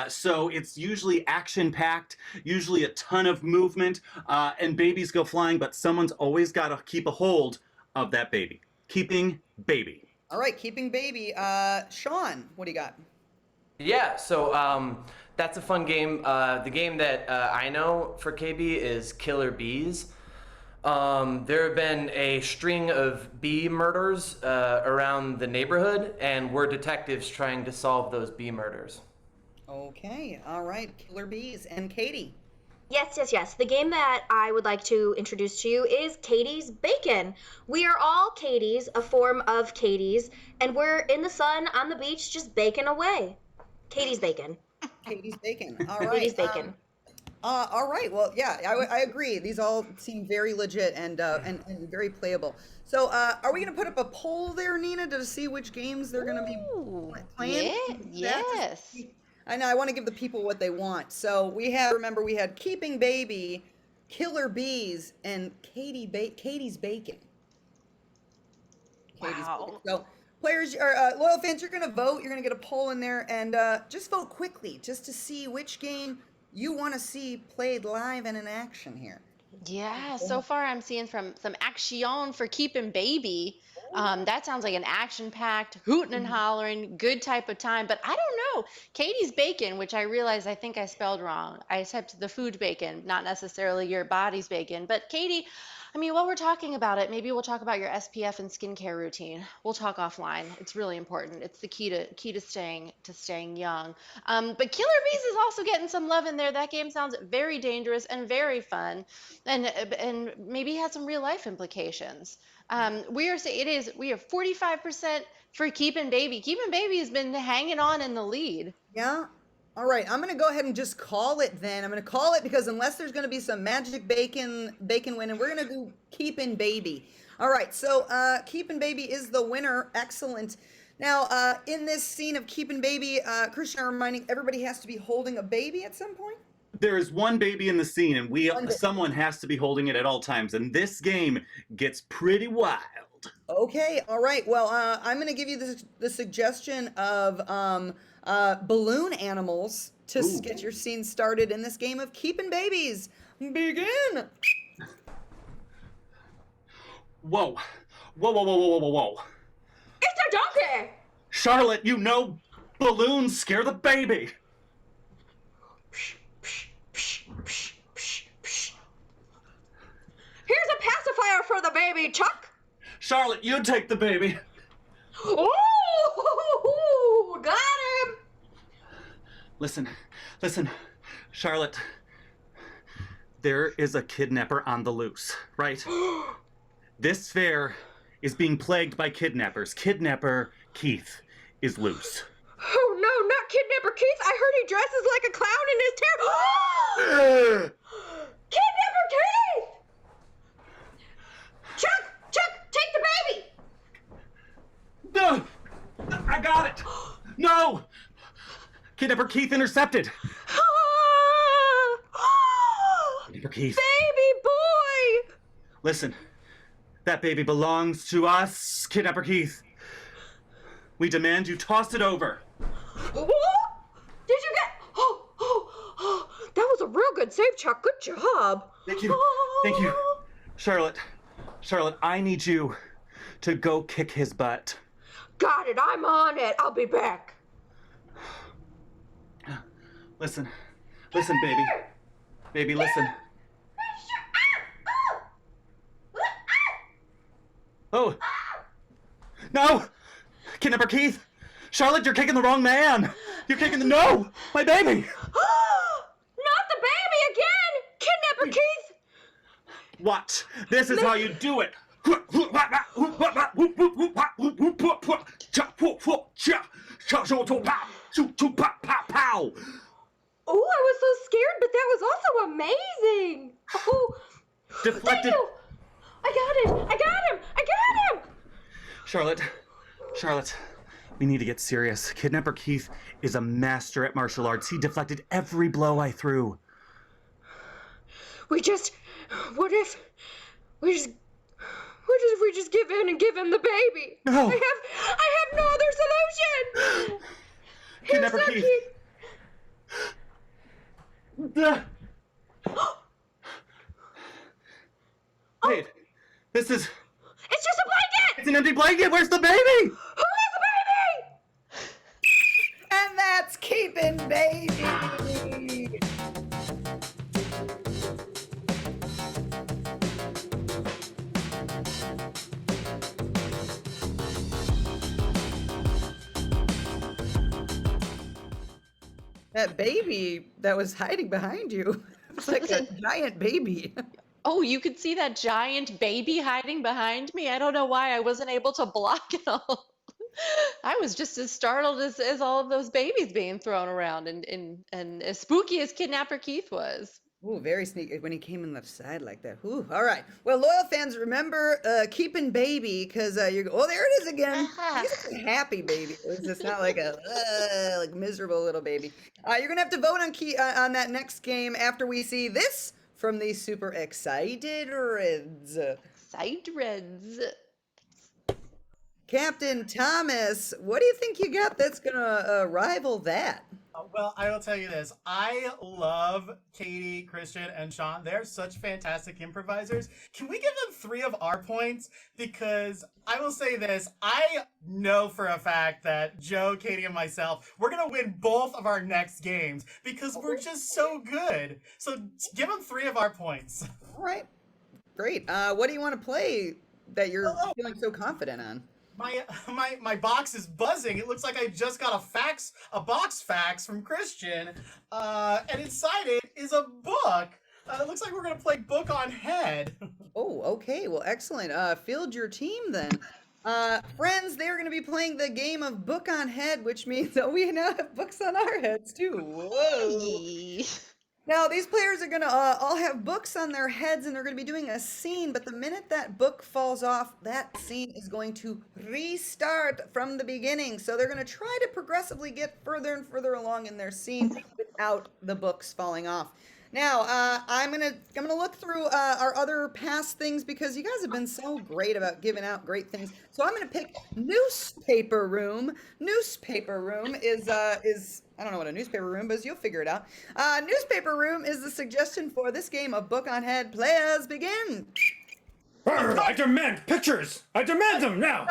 So it's usually action-packed, usually a ton of movement, and babies go flying, but someone's always got to keep a hold of that baby. Keeping Baby. All right, Keeping Baby. Sean, what do you got? Yeah, so that's a fun game. The game that I know for KB is Killer Bees. There have been a string of bee murders around the neighborhood, and we're detectives trying to solve those bee murders. Okay, all right, Killer Bees. And Katie? Yes. The game that I would like to introduce to you is Katie's Bacon. We are all Katies, a form of Katie's, and we're in the sun on the beach just baking away. Katie's Bacon. Katie's Bacon. All right. Katie's Bacon. All right. Well, yeah, I agree. These all seem very legit and very playable. So, are we going to put up a poll there, Nina, to see which games they're going to be playing? Yes. I know. I want to give the people what they want. So we had Keeping Baby, Killer Bees, and Katie's Bacon. Wow. So players, or loyal fans, you're going to vote. You're going to get a poll in there, and just vote quickly, just to see which game you want to see played live and in action here. Yeah, so far I'm seeing some action for Keeping Baby. That sounds like an action-packed, hooting and hollering, good type of time. But I don't know. Katie's Bacon, which I realize I think I spelled wrong. I typed the food bacon, not necessarily your body's bacon. But Katie, I mean, while we're talking about it, maybe we'll talk about your SPF and skincare routine. We'll talk offline. It's really important. It's the key to staying young. But Killer Bees is also getting some love in there. That game sounds very dangerous and very fun, and maybe has some real life implications. We have 45% for Keeping Baby. Keeping Baby has been hanging on in the lead. Yeah. All right, I'm going to go ahead and just call it then. I'm going to call it because unless there's going to be some magic bacon win, and we're going to do Keeping Baby. All right, so Keeping Baby is the winner. Excellent. Now, in this scene of Keeping Baby, Christian, I'm reminding everybody has to be holding a baby at some point? There is one baby in the scene, and someone has to be holding it at all times, and this game gets pretty wild. Okay, all right. Well, I'm going to give you the suggestion of balloon animals to get your scene started in this game of Keeping Babies. Begin! Whoa. It's a donkey! Charlotte, you know balloons scare the baby. Here's a pacifier for the baby, Chuck! Charlotte, you take the baby. Oh, got him! Listen, Charlotte. There is a kidnapper on the loose, right? This fair is being plagued by kidnappers. Kidnapper Keith is loose. Oh no, not Kidnapper Keith! I heard he dresses like a clown in his hair. Kidnapper Keith! Chuck, take the baby! No! I got it! No! Kidnapper Keith intercepted! Kidnapper Keith. Baby boy! Listen, that baby belongs to us, Kidnapper Keith. We demand you toss it over. What? Did you get? Oh, that was a real good save, Chuck. Good job. Thank you. Thank you. Charlotte, I need you to go kick his butt. Got it. I'm on it. I'll be back. Listen, baby. Baby, listen. Oh. No! Kidnapper Keith! Charlotte, you're kicking the wrong man! You're kicking the— No! My baby! Not the baby again! Kidnapper Keith! Watch. This is how you do it. Oh, I was so scared, but that was also amazing! Oh, Deflected. thank you! I got him! Charlotte, we need to get serious. Kidnapper Keith is a master at martial arts. He deflected every blow I threw. What if we just give in and give him the baby? No. I have no other solution! Kidnapper Here's the Keith. key. Wait, this is— It's just a blanket! It's an empty blanket! Where's the baby? Who has the baby? And that's keeping baby. That baby that was hiding behind you. It's like a giant baby. Oh, you could see that giant baby hiding behind me. I don't know why I wasn't able to block it all. I was just as startled as all of those babies being thrown around and as spooky as Kidnapper Keith was. Ooh, very sneaky when he came in the side like that. Ooh, all right. Well, loyal fans, remember keeping baby because you're. Oh, there it is again. He's a happy baby. It's just not like a like miserable little baby. You're gonna have to vote on that next game after we see this from the super excited Reds. Side Reds. Captain Thomas, what do you think you got that's gonna rival that? Well, I will tell you this. I love Katie, Christian, and Sean. They're such fantastic improvisers. Can we give them 3 of our points? Because I will say this. I know for a fact that Joe, Katie, and myself, we're going to win both of our next games because we're just so good. So give them 3 of our points. All right. Great. What do you want to play that you're feeling so confident on? My box is buzzing. It looks like I just got a box fax from Christian, and inside it is a book. It looks like we're gonna play Book on Head. Oh, okay. Well, excellent. Field your team then. Friends, they're going to be playing the game of Book on Head, which means that we now have books on our heads too. Whoa. Now, these players are going to all have books on their heads, and they're going to be doing a scene, but the minute that book falls off, that scene is going to restart from the beginning. So they're going to try to progressively get further and further along in their scene without the books falling off. Now, I'm gonna look through our other past things because you guys have been so great about giving out great things. So I'm gonna pick Newspaper Room. Newspaper Room is I don't know what a newspaper room is. You'll figure it out. Newspaper Room is the suggestion for this game of Book on Head. Players begin. I demand pictures. I demand them now.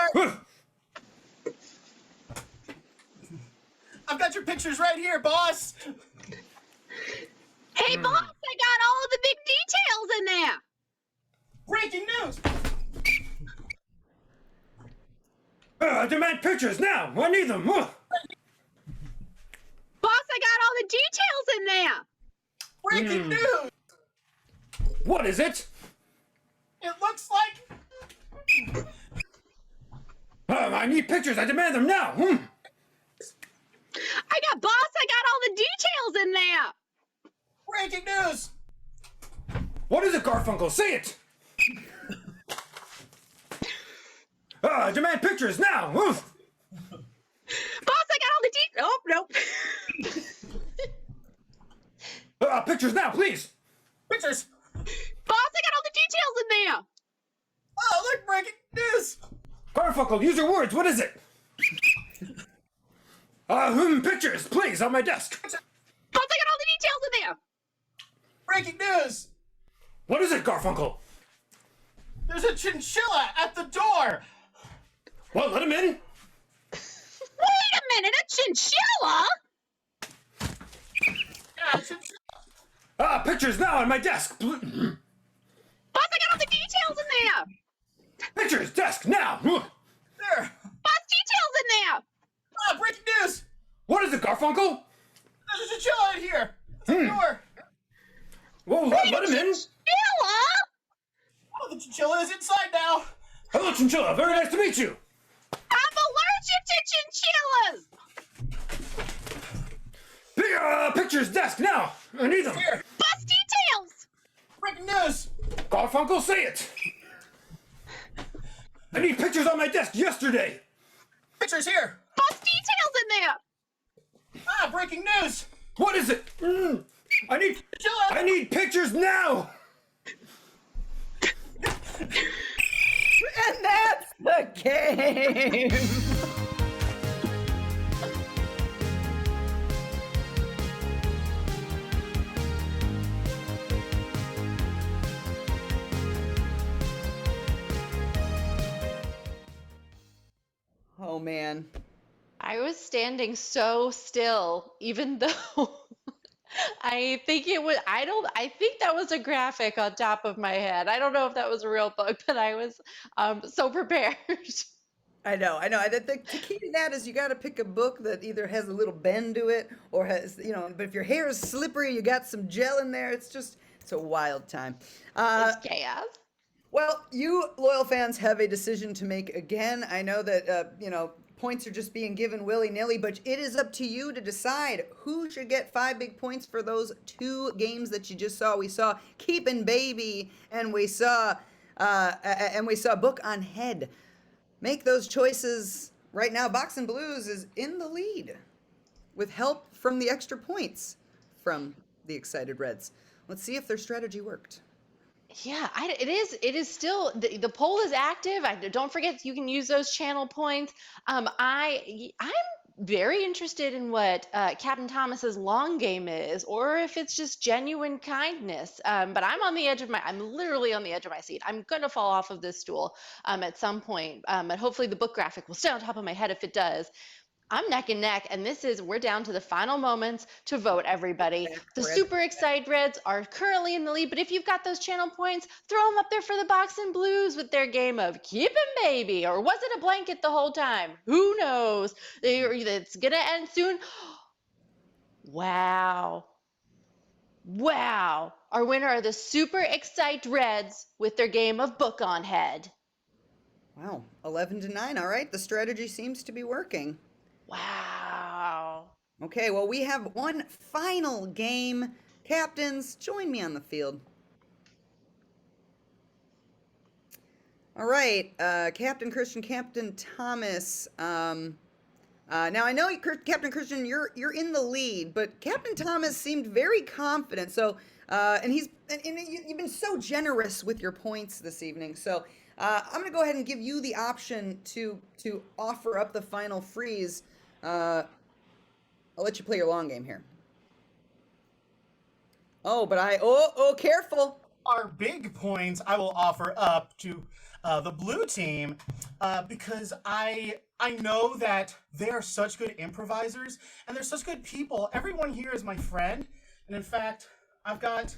I've got your pictures right here, boss. Hey, boss, I got all of the big details in there. Breaking news. I demand pictures now. I need them. Boss, I got all the details in there. Breaking news. What is it? It looks like I need pictures. I demand them now. I got all the details in there. breaking news. What is it, Garfunkel? Say it. I demand pictures now. Boss, I got all the details. Oh, nope. Pictures now, please. Pictures. Boss, I got all the details in there. Oh, look, breaking news. Garfunkel, use your words. What is it? Pictures, please, on my desk. Once I got all the details in there. Breaking news! What is it, Garfunkel? There's a chinchilla at the door! Well, let him in. Wait a minute, a chinchilla? Yeah, chinchilla. Pictures now on my desk. Once I got all the details in there. Pictures, desk, now. There! Boss, details in there. Breaking news! What is it, Garfunkel? There's a chinchilla in here! At the door! Whoa, let him in. Chinchilla? Oh, the chinchilla is inside now! Hello, Chinchilla. Very nice to meet you. I'm allergic to chinchillas. Pictures, desk, now. I need them. Here! Boss, details. Breaking news! Garfunkel, say it. I need pictures on my desk yesterday. Pictures here! Boss, details in there. Breaking news! What is it? I need pictures now. And that's the game. Oh man. I was standing so still, even though I think I think that was a graphic on top of my head. I don't know if that was a real bug, but I was so prepared. I know. The key to that is you got to pick a book that either has a little bend to it or has, but if your hair is slippery, you got some gel in there. It's a wild time. It's chaos. Well, you loyal fans have a decision to make again. I know that, points are just being given willy-nilly, but it is up to you to decide who should get 5 big points for those 2 games that you just saw. We saw Keepin' Baby, and we saw Book on Head. Make those choices right now. Boxing Blues is in the lead with help from the extra points from the Excited Reds. Let's see if their strategy worked. Yeah, it is still the poll is active. Don't forget you can use those channel points. I'm very interested in what Captain Thomas's long game is, or if it's just genuine kindness. But I'm literally on the edge of my seat. I'm gonna fall off of this stool at some point. But hopefully the book graphic will stay on top of my head if it does. I'm neck and neck, and we're down to the final moments to vote, everybody. The Super Excited Reds are currently in the lead, but if you've got those channel points, throw them up there for the Boxing Blues with their game of Keepin' Baby, or was it a blanket the whole time? Who knows? It's gonna end soon. Wow. Our winner are the Super Excited Reds with their game of Book on Head. Wow, 11-9. All right, the strategy seems to be working. Wow. Okay, well, we have one final game. Captains, join me on the field. All right, Captain Christian, Captain Thomas. Now I know, Captain Christian, you're in the lead, but Captain Thomas seemed very confident. So, and you've been so generous with your points this evening. So, I'm going to go ahead and give you the option to offer up the final freeze. I'll let you play your long game here. Oh, but careful. Our big points I will offer up to the blue team because I know that they are such good improvisers and they're such good people. Everyone here is my friend. And in fact, I've got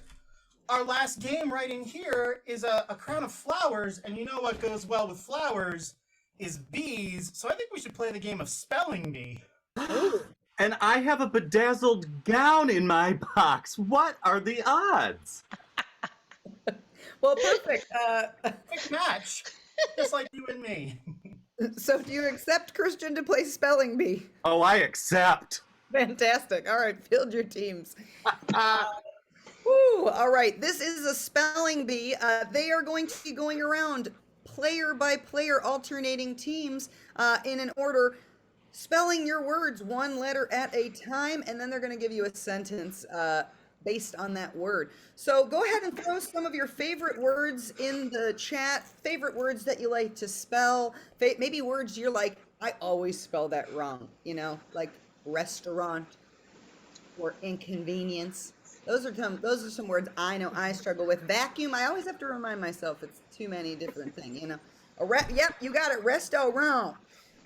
our last game right in here is a crown of flowers. And you know what goes well with flowers is bees. So I think we should play the game of spelling bee. And I have a bedazzled gown in my box. What are the odds? Well, perfect. Quick match, just like you and me. So do you accept, Christian, to play spelling bee? Oh, I accept. Fantastic. All right, field your teams. Woo, all right, this is a spelling bee. They are going to be going around player by player, alternating teams in an order, spelling your words one letter at a time, and then they're going to give you a sentence based on that word. So go ahead and throw some of your favorite words in the chat, favorite words that you like to spell, maybe words you're like, I always spell that wrong, like restaurant, or inconvenience. Those are some words I know I struggle with. Vacuum, I always have to remind myself it's too many different things, you know. Yep, you got it. Restaurant.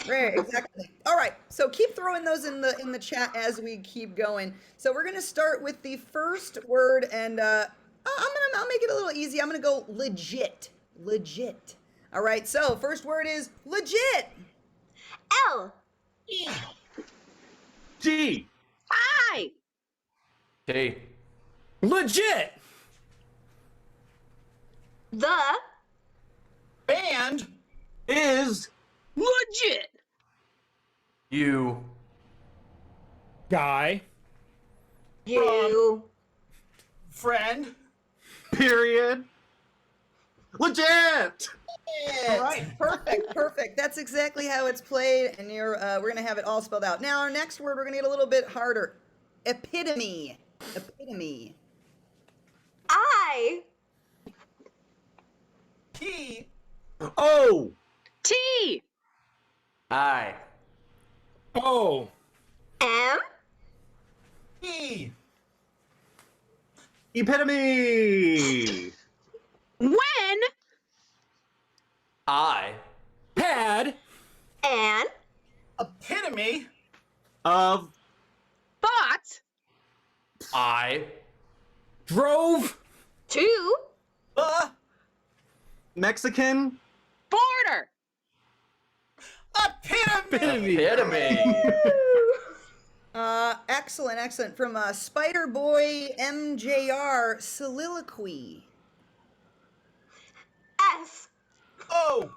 Right, exactly. All right, so keep throwing those in the chat as we keep going. So we're gonna start with the first word, and I'll make it a little easy. I'm gonna go legit. Legit. All right. So first word is legit. L. G. I. T. Legit. The. Band. Is. Legit. U. Guy. You. Friend. Period. Legit. All right. Perfect. That's exactly how it's played, and we're gonna have it all spelled out. Now our next word, we're gonna get a little bit harder. Epitome. Epitome. I. P. O. T. I. O. M. E. Epitome. When. I. Pad. And. Epitome. Of. Thought. I. Drove. To. The. Mexican. Border. Epitome. Epitome. Excellent. From Spider Boy MJR, soliloquy. S. O.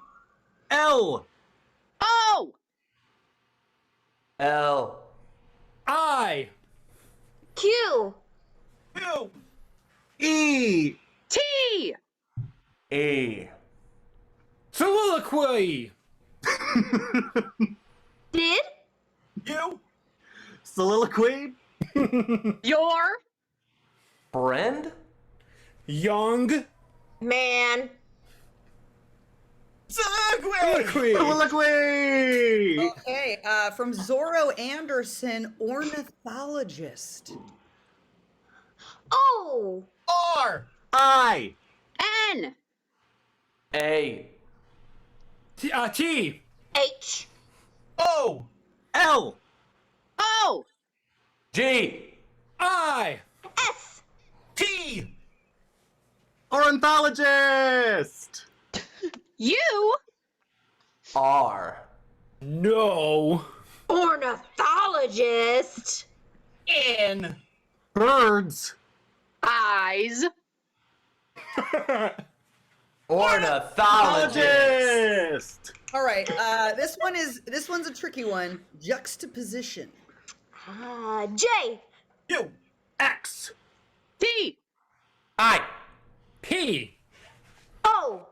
L. O. L. I. Q. Q. E. T. A. Soliloquy. Did. U. Soliloquy. Your. Friend. Young. Man. Soliloquy. Soliloquy. Okay, from Zorro Anderson, ornithologist. O. R. I. N. A. T. H. O. L. O. G. I. S. T. Ornithologist. You. R. No. Ornithologist. N. Birds. Eyes. Ornithologist. All right, this one's a tricky one. Juxtaposition. J. U. X. T. I. P. O.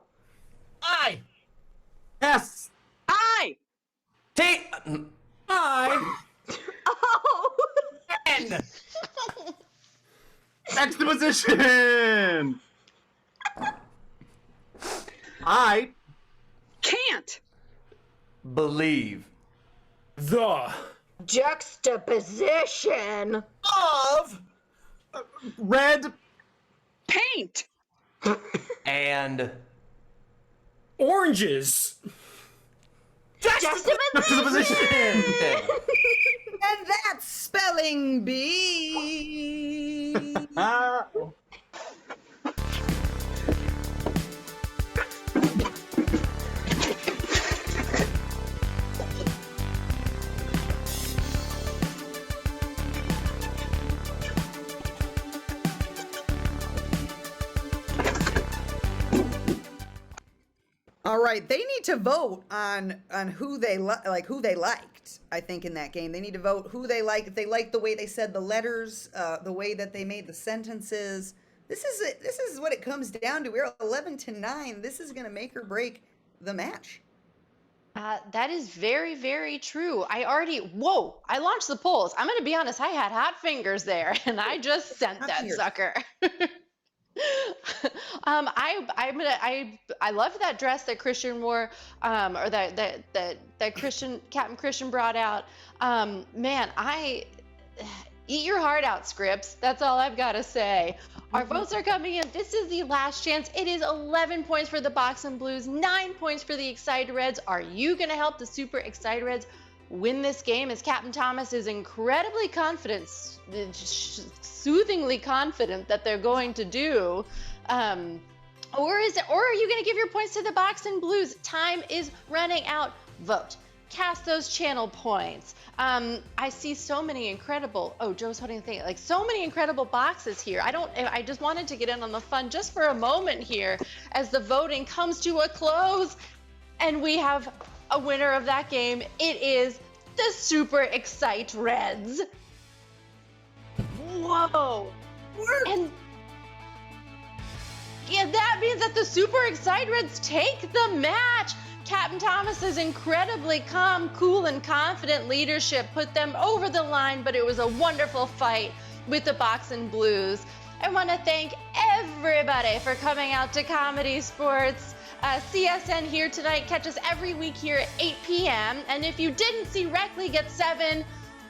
I. S. I. T. I. O. N. Exposition. I. Can't. Believe. The. Juxtaposition. Of. Red. Paint. And. Oranges. Juxtaposition. And that's spelling bee. All right, they need to vote on who they who they liked. I think in that game, they need to vote who they like. If they like the way they said the letters, the way that they made the sentences. This is it. This is what it comes down to. We're 11-9. This is gonna make or break the match. That is very, very true. I launched the polls. I'm going to be honest. I had hot fingers there, and I just sent Hot that fingers. sucker. I loved that dress that Christian wore, or that Captain Christian brought out. Man, eat your heart out, Scripps. That's all I've got to say. Our votes are coming in. This is the last chance. It is 11 points for the Boxing Blues, 9 points for the Excited Reds. Are you going to help the Super Excited Reds win this game? As Captain Thomas is incredibly confident, soothingly confident that they're going to do. Or are you going to give your points to the Boxing Blues? Time is running out. Vote. Cast those channel points. I see so many incredible. Oh, Joe's holding the thing. Like so many incredible boxes here. I just wanted to get in on the fun just for a moment here as the voting comes to a close, and we have a winner of that game. It is the Super Excite Reds. Whoa! And yeah, that means that the Super Excite Reds take the match. Captain Thomas's incredibly calm, cool, and confident leadership put them over the line, but it was a wonderful fight with the Boxing Blues. I want to thank everybody for coming out to Comedy Sports. CSN here tonight. Catch us every week here at 8 p.m. And if you didn't see Rec League at 7,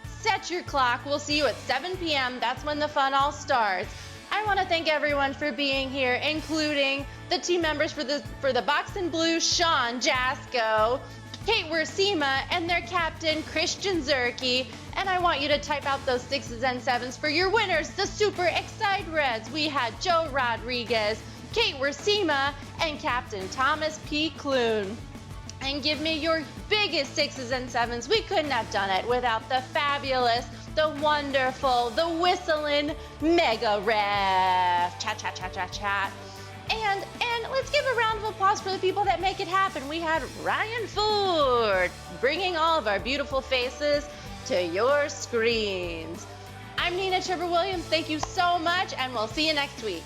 set your clock. We'll see you at 7 p.m. That's when the fun all starts. I want to thank everyone for being here, including the team members for the Boxing Blues, Sean Jasko, Kate Wersima, and their captain, Christian Zerke. And I want you to type out those 6s and 7s for your winners, the Super Excite Reds. We had Joe Rodriguez, Kate Wersima, and Captain Thomas P. Clune. And give me your biggest 6s and 7s. We couldn't have done it without the fabulous, the wonderful, the whistling Mega Ref. Chat, chat, chat, chat, chat. And let's give a round of applause for the people that make it happen. We had Ryan Ford bringing all of our beautiful faces to your screens. I'm Nina Trevor Williams. Thank you so much, and we'll see you next week.